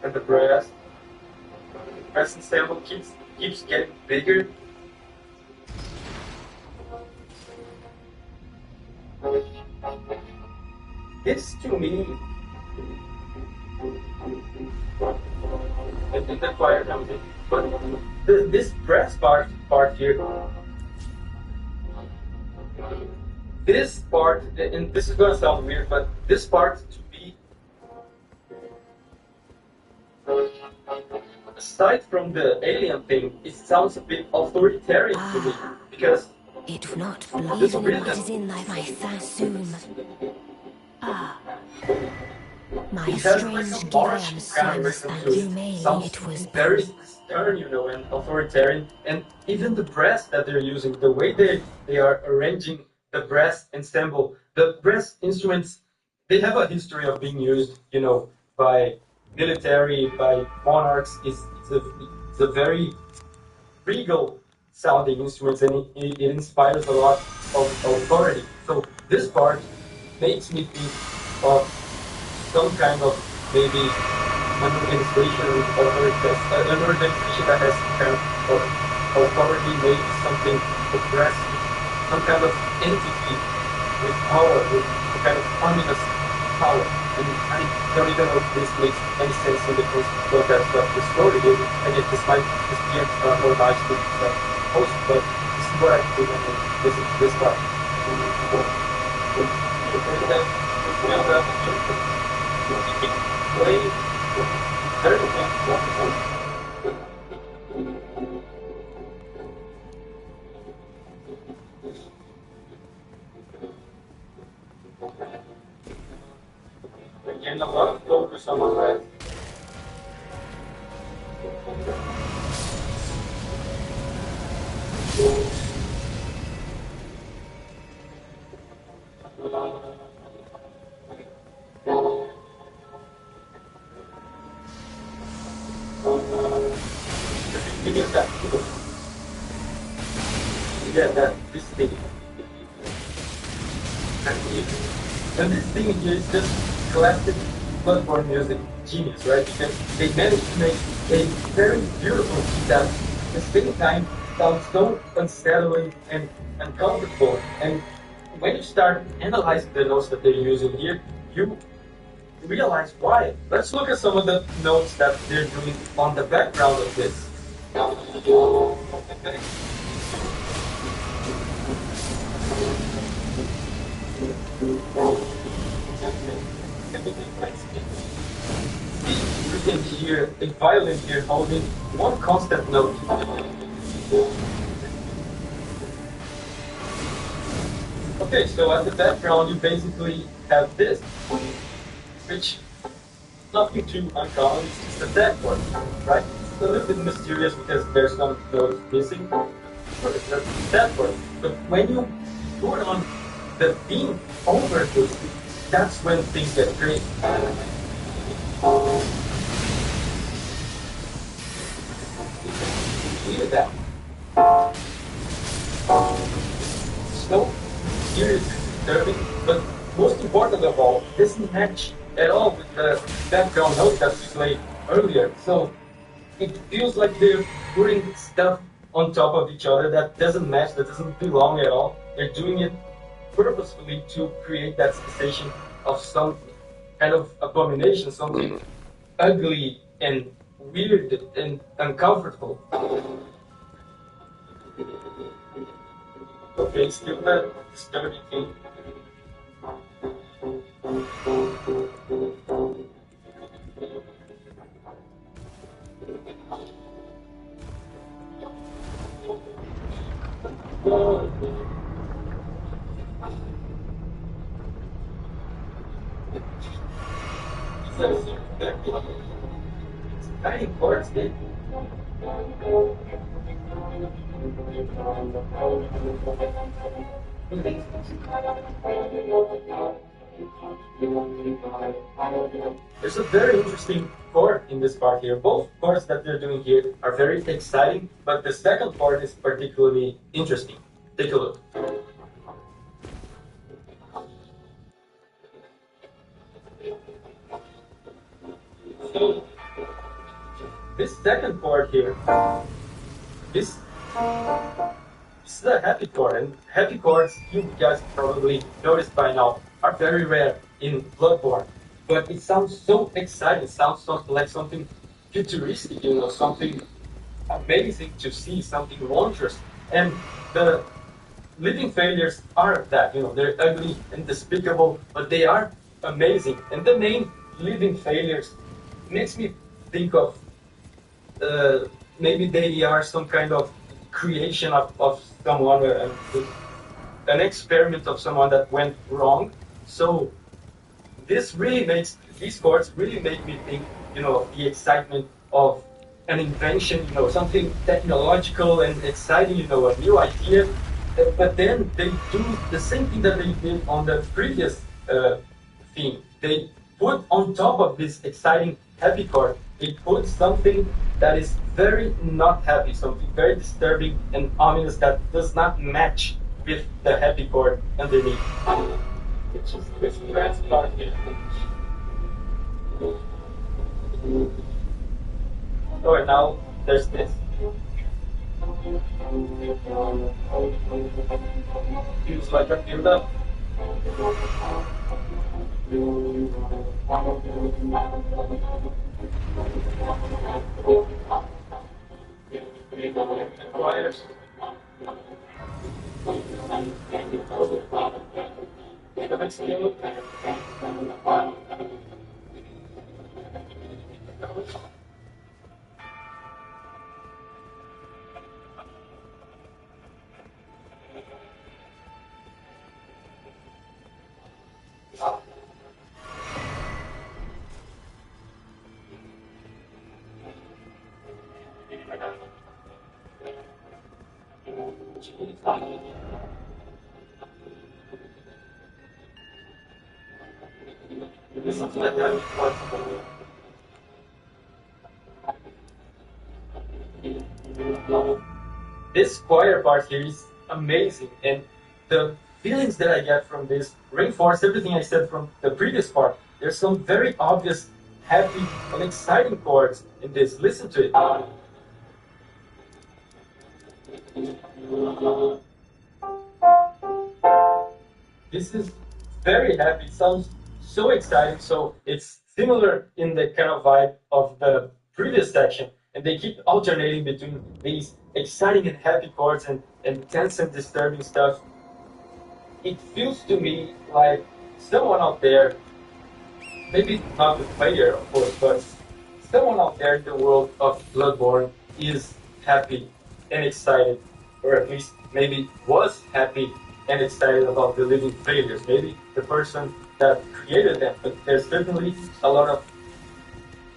And the brass ensemble keeps getting bigger. This to me, I think the choir comes in, but this brass part here, this part, and this is gonna sound weird, but this part to be, aside from the alien thing, it sounds a bit authoritarian to me, because it will not believe in what is in thy soon. My it has strange like a march kind of rhythm to it. Sounds it was very stern, you know, and authoritarian. And even the brass that they're using, the way they are arranging the brass ensemble, the brass instruments, they have a history of being used, you know, by military, by monarchs. It's a very regal sounding instruments, and it inspires a lot of authority. So this part makes me think of some kind of maybe an organization that has kind of authority, maybe something oppressive, some kind of entity with power, with a kind of communist power. And I don't even know if this makes any sense in the context of the story. Again, this might just be more nice to host, but this is what I think. This is this part. Again, a lot of focus on the red. This thing. And this thing here is just classic Bloodborne music genius, right? Because they managed to make a very beautiful beat that at the same time sounds so unsettling and uncomfortable. And when you start analyzing the notes that they're using here, you realize why. Let's look at some of the notes that they're doing on the background of this. You can hear a violin here holding one constant note. Okay, so at the background you basically have this, which nothing too uncommon, it's just a dead chord, right? It's a little bit mysterious because there's some notes missing, but it's a dead chord. But when you put on the theme over this, that's when things get crazy. Hear that? So seriously disturbing, but most important of all, it doesn't match at all with the background note that we played earlier. So it feels like they're putting stuff on top of each other that doesn't match, that doesn't belong at all. They're doing it purposefully to create that sensation of some kind of abomination, something ugly and weird and uncomfortable. Okay, still that disturbing thing. It's tiny chords, man. There's a very interesting chord in this part here. Both chords that they're doing here are very exciting, but the second chord is particularly interesting. Take a look. So, this second chord here, this is a happy chord, and happy chords, you guys probably noticed by now, are very rare in Bloodborne. But it sounds so exciting, it sounds like something futuristic, something amazing to see, something wondrous. And the living failures are that, they're ugly and despicable, but they are amazing. And the name living failures makes me think of maybe they are some kind of creation of someone, an experiment of someone that went wrong. So these chords really make me think, of the excitement of an invention, something technological and exciting, a new idea. But then they do the same thing that they did on the previous theme. They put on top of this exciting happy chord, they put something that is very not happy, something very disturbing and ominous that does not match with the happy chord underneath. Which is this last part here. Oh, and now there's this. Feels like a build up. Choirs. This choir part here is amazing, and the feelings that I get from this reinforce everything I said from the previous part. There's some very obvious, happy, and exciting chords in this. Listen to it. This is very happy. It sounds so exciting. So it's similar in the kind of vibe of the previous section. And they keep alternating between these exciting and happy chords and tense and disturbing stuff. It feels to me like someone out there, maybe not the player, of course, but someone out there in the world of Bloodborne is happy and excited, or at least maybe was happy and excited about the living failures. Maybe the person that created them, but there's definitely a lot of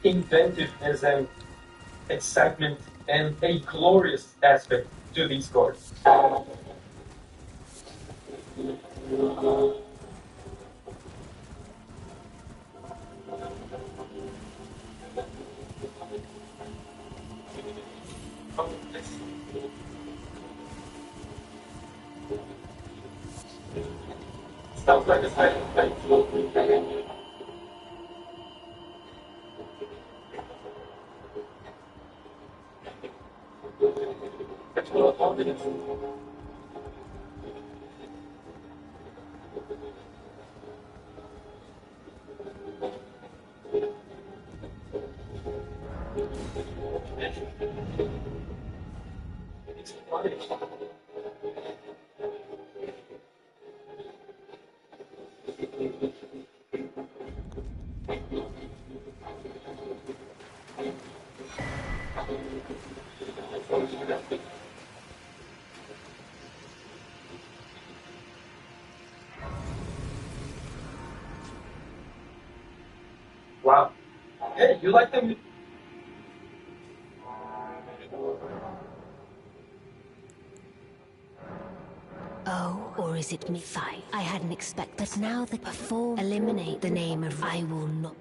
inventiveness and excitement and a glorious aspect to these cards. Sounds like a silent fight. Wow. Hey, you like them? Oh, or is it me? Fine. I hadn't expected. But now the perform eliminate the name of I will not.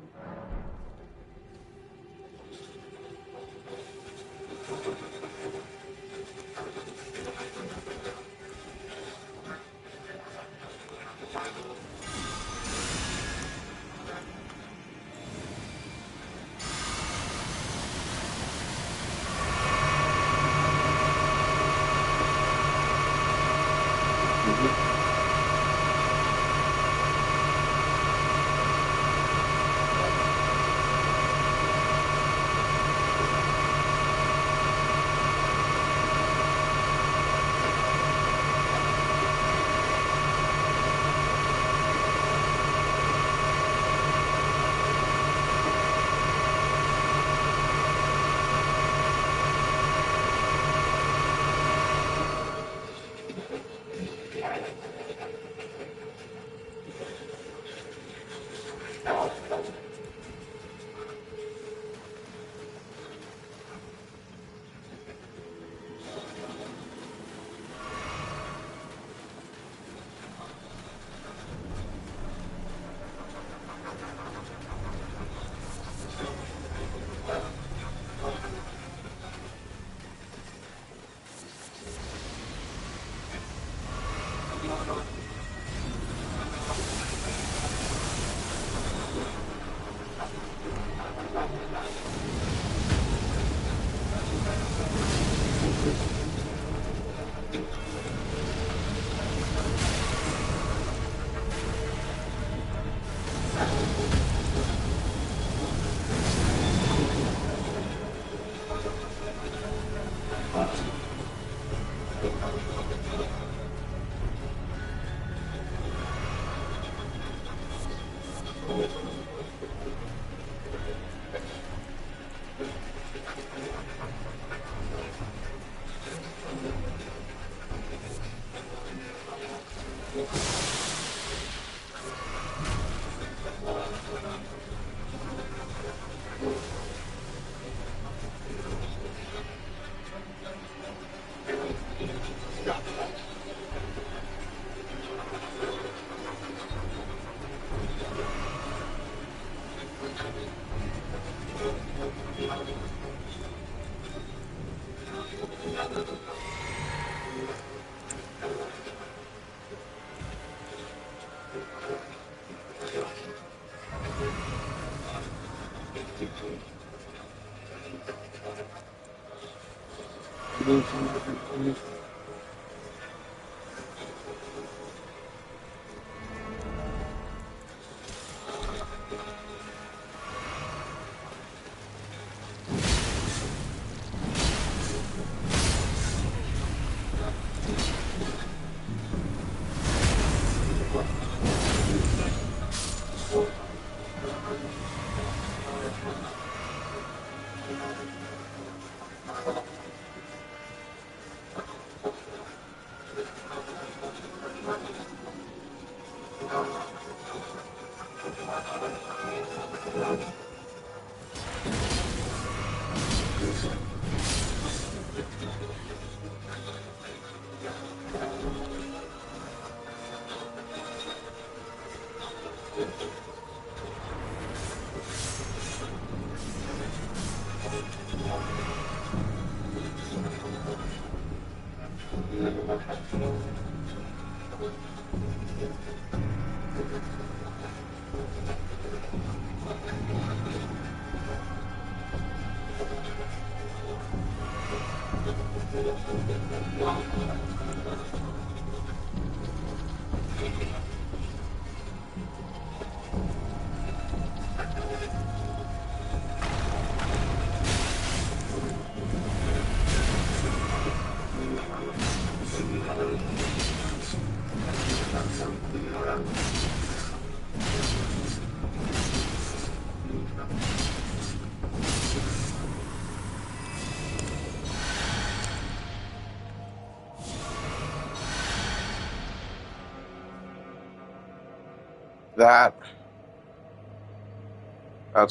That's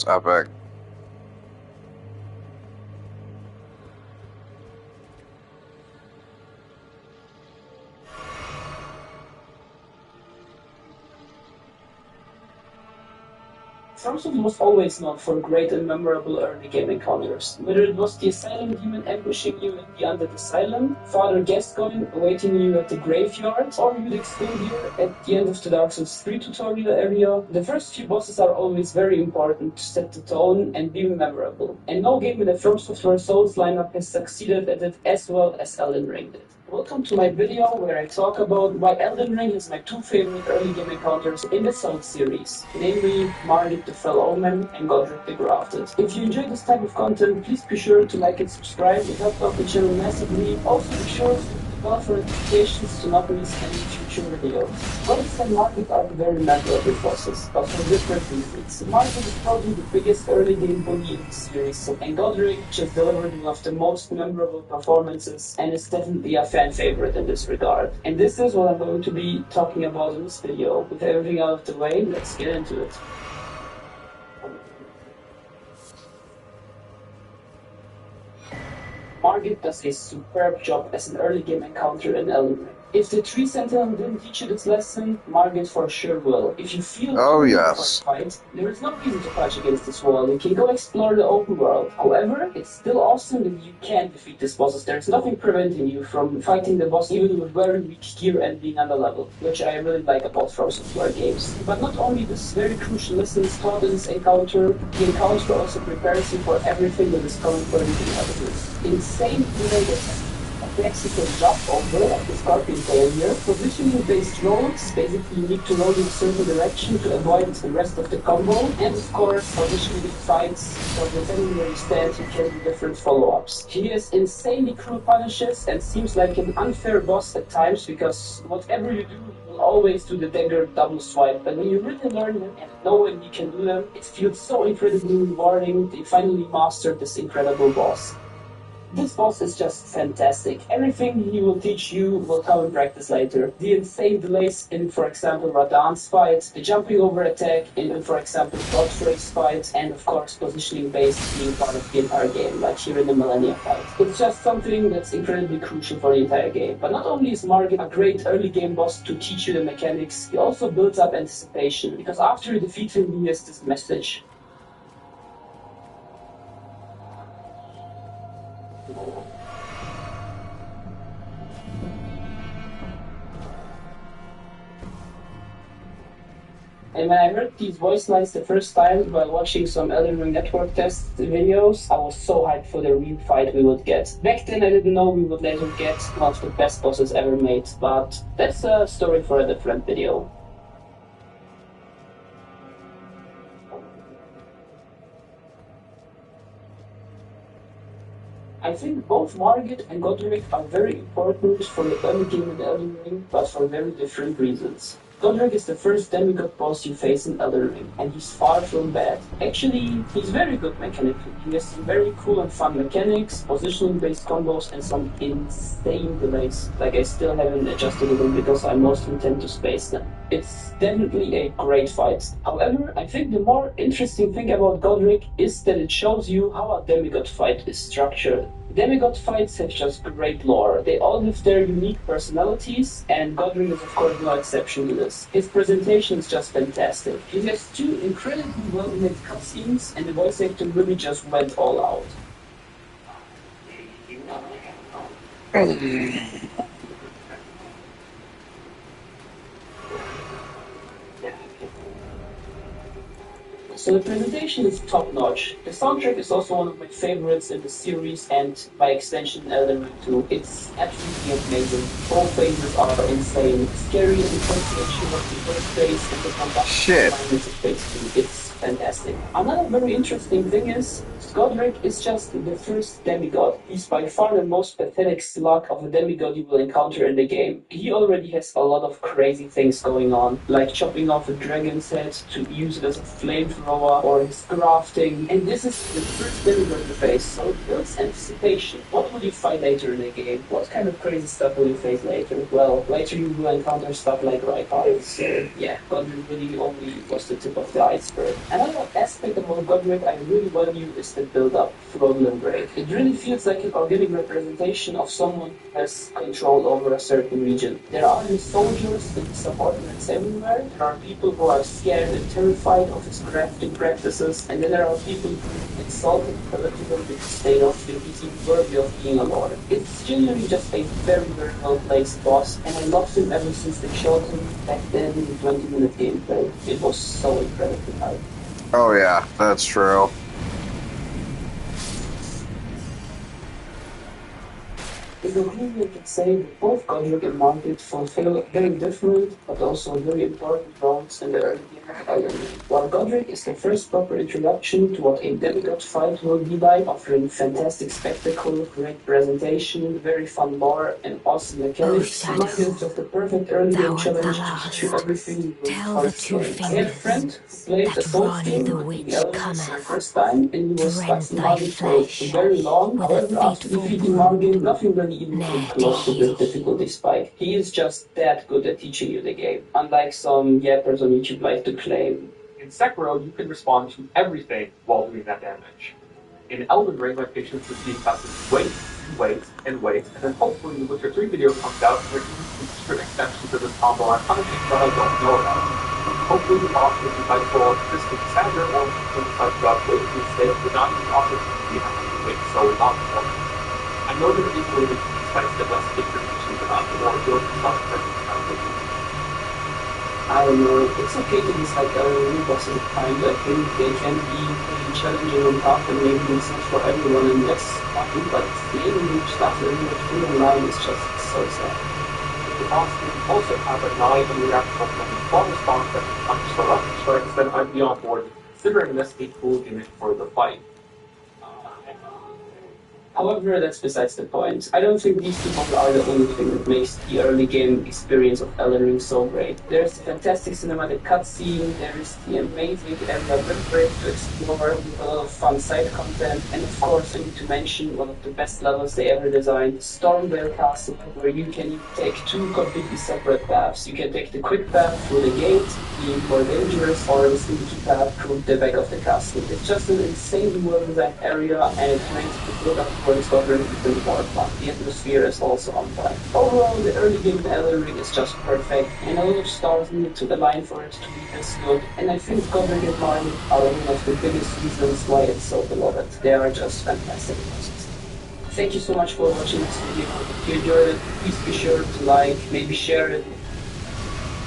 epic. FromSoft was always known for great and memorable early game encounters. Whether it was the Asylum Demon ambushing you at the Undead Asylum, Father Gascoigne awaiting you at the graveyard, or Udic Skuldir at the end of the Dark Souls 3 tutorial area, the first few bosses are always very important to set the tone and be memorable. And no game in the From Software Souls lineup has succeeded at it as well as Elden Ring did. Welcome to my video where I talk about why Elden Ring is my two favorite early game encounters in the Souls series, namely Margit the Fell Omen and Godric the Grafted. If you enjoy this type of content, please be sure to like and subscribe, it helps out the channel massively. Also be sure to hit the bell for notifications to not miss any future videos. Godric and Margit are very memorable bosses, but for different reasons. Margit is probably the biggest early game bully in the series, and Godric just delivered one of the most memorable performances and is definitely a fan favorite in this regard. And this is what I'm going to be talking about in this video. With everything out of the way, let's get into it. Margit does a superb job as an early game encounter in Elden Ring. If the Tree Sentinel didn't teach you this lesson, Margit for sure will. If you feel for a fight, there is no reason to crouch against this wall. You can go explore the open world. However, it's still awesome that you can defeat these bosses. There's nothing preventing you from fighting the boss even with very weak gear and being on the level, which I really like about From Software games. But not only this very crucial lessons taught in this encounter, the encounter also prepares you for everything that is coming for the inhabitants. Insane related Mexican jump over like the Scorpion failure. Positioning-based rolls, basically you need to roll in a certain direction to avoid the rest of the combo. And of course, positioning fights, so depending where you stand, you can do different follow-ups. He has insanely cruel punishes and seems like an unfair boss at times because whatever you do, he will always do the dagger double swipe. But when you really learn them and know when you can do them, it feels so incredibly rewarding that you finally mastered this incredible boss. This boss is just fantastic. Everything he will teach you will come in practice later. The insane delays in, for example, Radahn's fight, the jumping over attack in, for example, Godfrey's fight, and of course positioning based being part of the entire game, like here in the Millennia fight. It's just something that's incredibly crucial for the entire game. But not only is Margit a great early game boss to teach you the mechanics, he also builds up anticipation, because after you defeat him he has this message. And when I heard these voice lines the first time while watching some Elden Ring Network test videos, I was so hyped for the real fight we would get. Back then I didn't know we would later get one of the best bosses ever made, but that's a story for a different video. I think both Margit and Godric are very important for the early game in Elden Ring, but for very different reasons. Godric is the first demigod boss you face in Elden Ring, and he's far from bad. Actually, he's very good mechanically. He has some very cool and fun mechanics, positioning-based combos, and some insane delays. Like, I still haven't adjusted them because I mostly tend to space them. It's definitely a great fight. However, I think the more interesting thing about Godric is that it shows you how a demigod fight is structured. Demigod fights have just great lore. They all have their unique personalities, and Godric is of course no exception to this. His presentation is just fantastic. He has two incredibly well-made cutscenes, and the voice acting really just went all out. So the presentation is top-notch. The soundtrack is also one of my favorites in the series and, by extension, Elden Ring 2. It's absolutely amazing. All phases are insane. Scary and the first action of the first phase and the combat of phase 2. It's fantastic. Another very interesting thing is, Godric is just the first demigod. He's by far the most pathetic slug of a demigod you will encounter in the game. He already has a lot of crazy things going on, like chopping off a dragon's head to use it as a flamethrower, or his grafting. And this is the first demigod you face, so it builds anticipation. What will you fight later in the game? What kind of crazy stuff will you face later? Well, later you will encounter stuff like Rykard. So yeah, Godric really only was the tip of the iceberg. Another aspect about Godric I really value is the build-up throughout Limgrave. It really feels like an organic representation of someone who has control over a certain region. There are the soldiers and subordinates everywhere. There are people who are scared and terrified of his crafting practices, and then there are people who exalt him politically because they don't feel he's even worthy of being a lord. It's genuinely just a very, very well-placed boss, and I loved him ever since they showed him back then in the 20-minute gameplay. It was so incredibly high. Oh yeah, that's true. In conclusion, I can say that both Godric and Margit fulfill very different but also very important roles in the early game of Elden Ring. While Godric is the first proper introduction to what a demigod fight will be like, offering fantastic spectacle, great presentation, very fun lore, and awesome mechanics, Margit is just the perfect early game challenge to teach you everything you will first learn. I had a friend who played a Souls game with the elements for the first time, and he was stuck in Margit for very long. However, after defeating Margit, nothing really even came close to this difficulty spike. He is just that good at teaching you the game, unlike some yappers on YouTube like to claim. In Sekiro, you can respond to everything while doing that damage. In Elden Ring, my patience is being tested. Wait, and wait, and wait, and then hopefully the Witcher 3 video comes out and there's some secret extensions to this combo I'm punishing that I don't know about. Hopefully the boss will decide to roll this with Sander or will decide to drop wait instead, but not even offer to be wait so long for. I know that it is limited to these fights that less information about the more ability stuff present. I don't know, it's okay to dislike new bosses at times. I think they can be pretty challenging and tough and maybe it's not for everyone, and that's fine, but failing new stuff that you have to online is just so sad. The boss will also have a 9 on the actual one response that punches for lucky strikes, then I'd be on board, considering this a cool gimmick for the fight. However, that's besides the point. I don't think these two models are the only thing that makes the early game experience of Elden Ring so great. There's the fantastic cinematic cutscene, there's the amazing area Limgrave to explore with a lot of fun side content, and of course I need to mention one of the best levels they ever designed, Stormvale Castle, where you can take two completely separate paths. You can take the quick path through the gate, being more dangerous, or the sneaky path through the back of the castle. It's just an insanely well-designed area, and it makes the build up towards Godric even more fun. The atmosphere is also on point. Overall, the early game in Elden Ring is just perfect, and a lot of stars need to align for it to be this good, and I think Godric and Margit are one of the biggest reasons why it's so beloved. They are just fantastic bosses. Thank you so much for watching this video. If you enjoyed it, please be sure to like, maybe share it.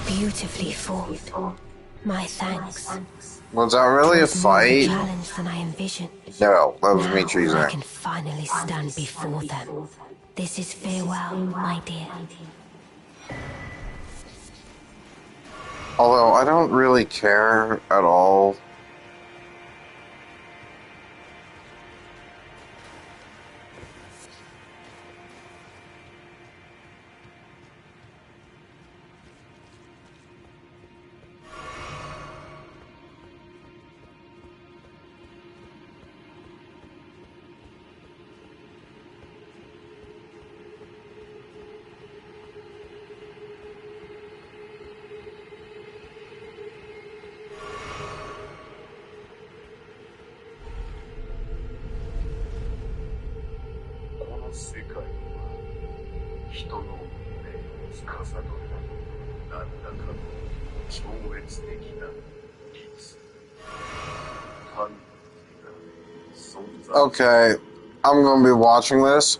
Beautifully fought. My thanks. Was that really a More fight? challenge than I envisioned. No, that was me Now choosing I it. can finally stand before them. This is farewell, my dear. Although I don't really care at all. Okay, I'm gonna be watching this.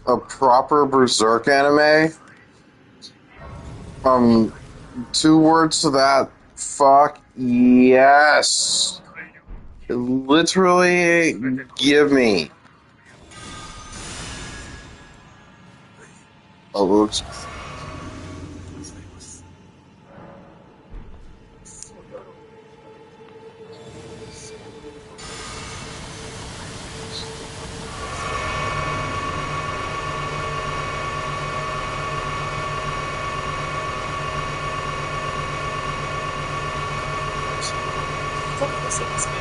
A proper Berserk anime. 2 words to that. Fuck yes. Literally, give me. Oh, oops. せですね。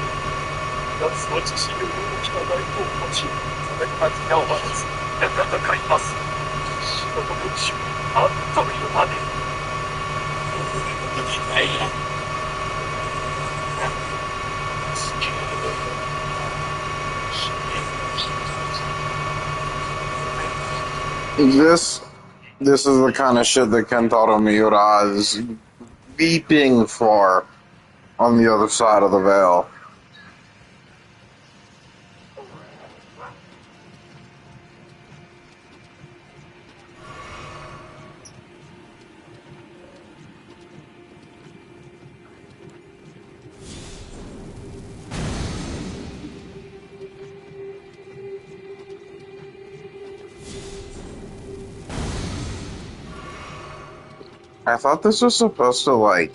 夏の地震力を汚いと持ち、それから手を回す。戦います。死の復讐、あっという間で。This is the kind of shit that Kentaro Miura is weeping for on the other side of the veil. I thought this was supposed to, like...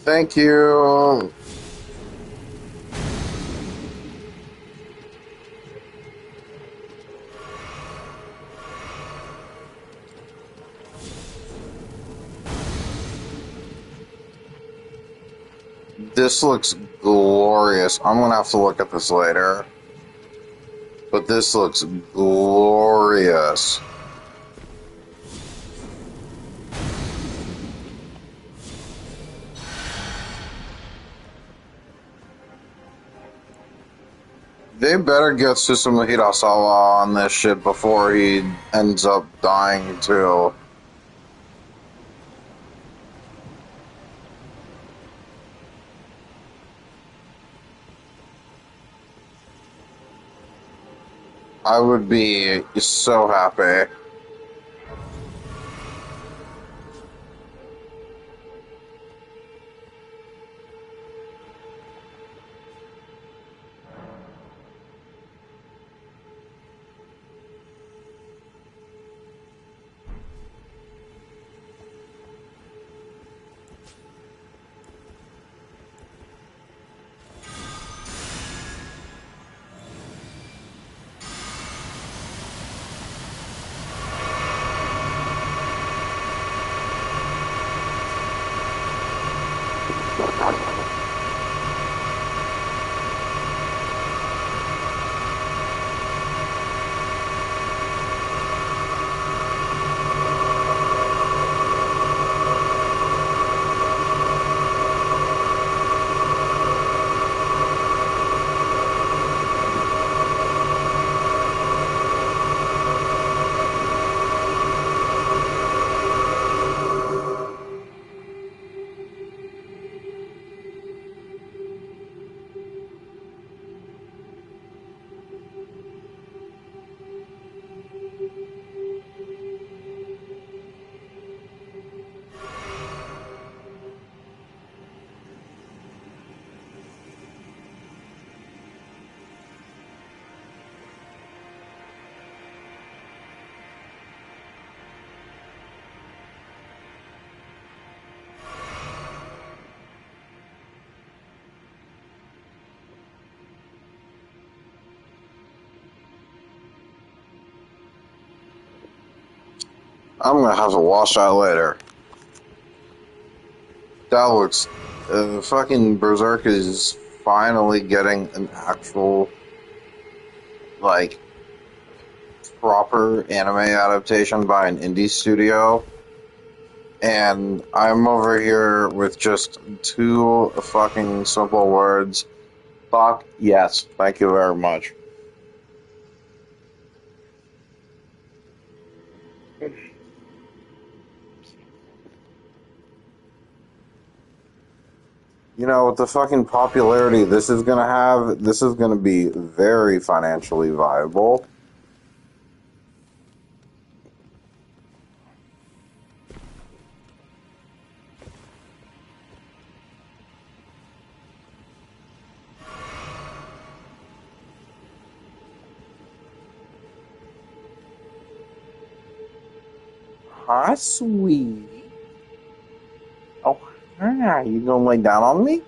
Thank you. This looks glorious. I'm gonna have to look at this later. But this looks glorious. They better get Susumu Hirasawa on this shit before he ends up dying too. I would be so happy. I'm gonna have to watch that later. That looks... fucking Berserk is finally getting an actual, like, proper anime adaptation by an indie studio. And I'm over here with just two fucking simple words. Fuck yes. Thank you very much. You know, with the fucking popularity this is gonna have, this is gonna be very financially viable. hi, sweet. Oh, hi. You gonna lay down on me?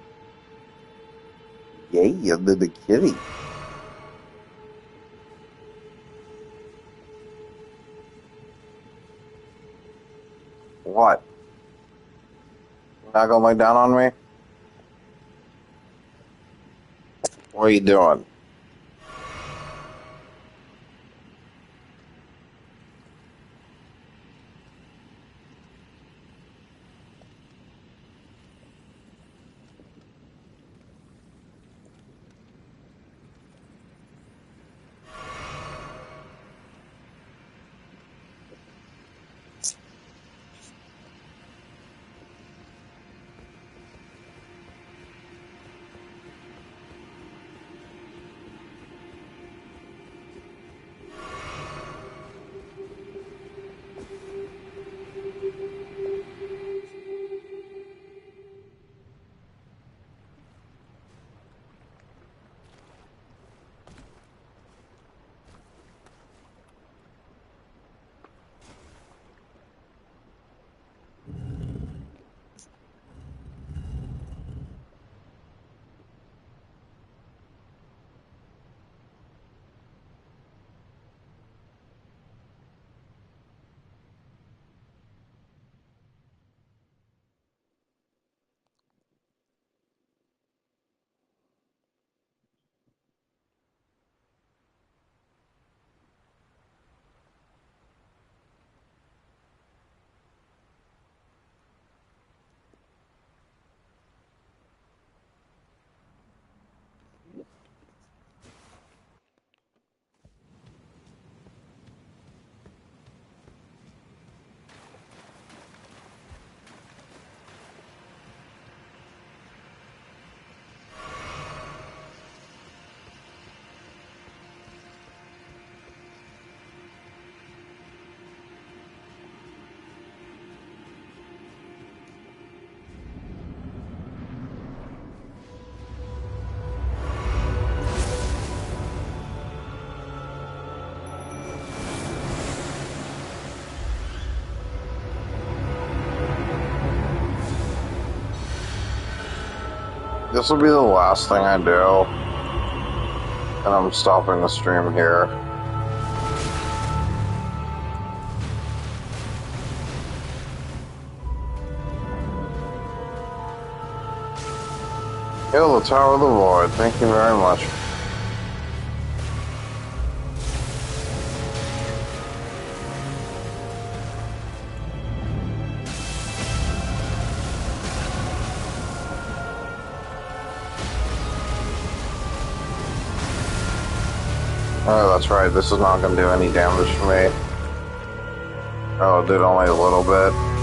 Yeah, you little kitty. What? You're not gonna lay down on me? What are you doing? This will be the last thing I do. And I'm stopping the stream here. Hail the Tower of the Void. Thank you very much. Oh, that's right. This is not going to do any damage to me. Oh, it did only a little bit.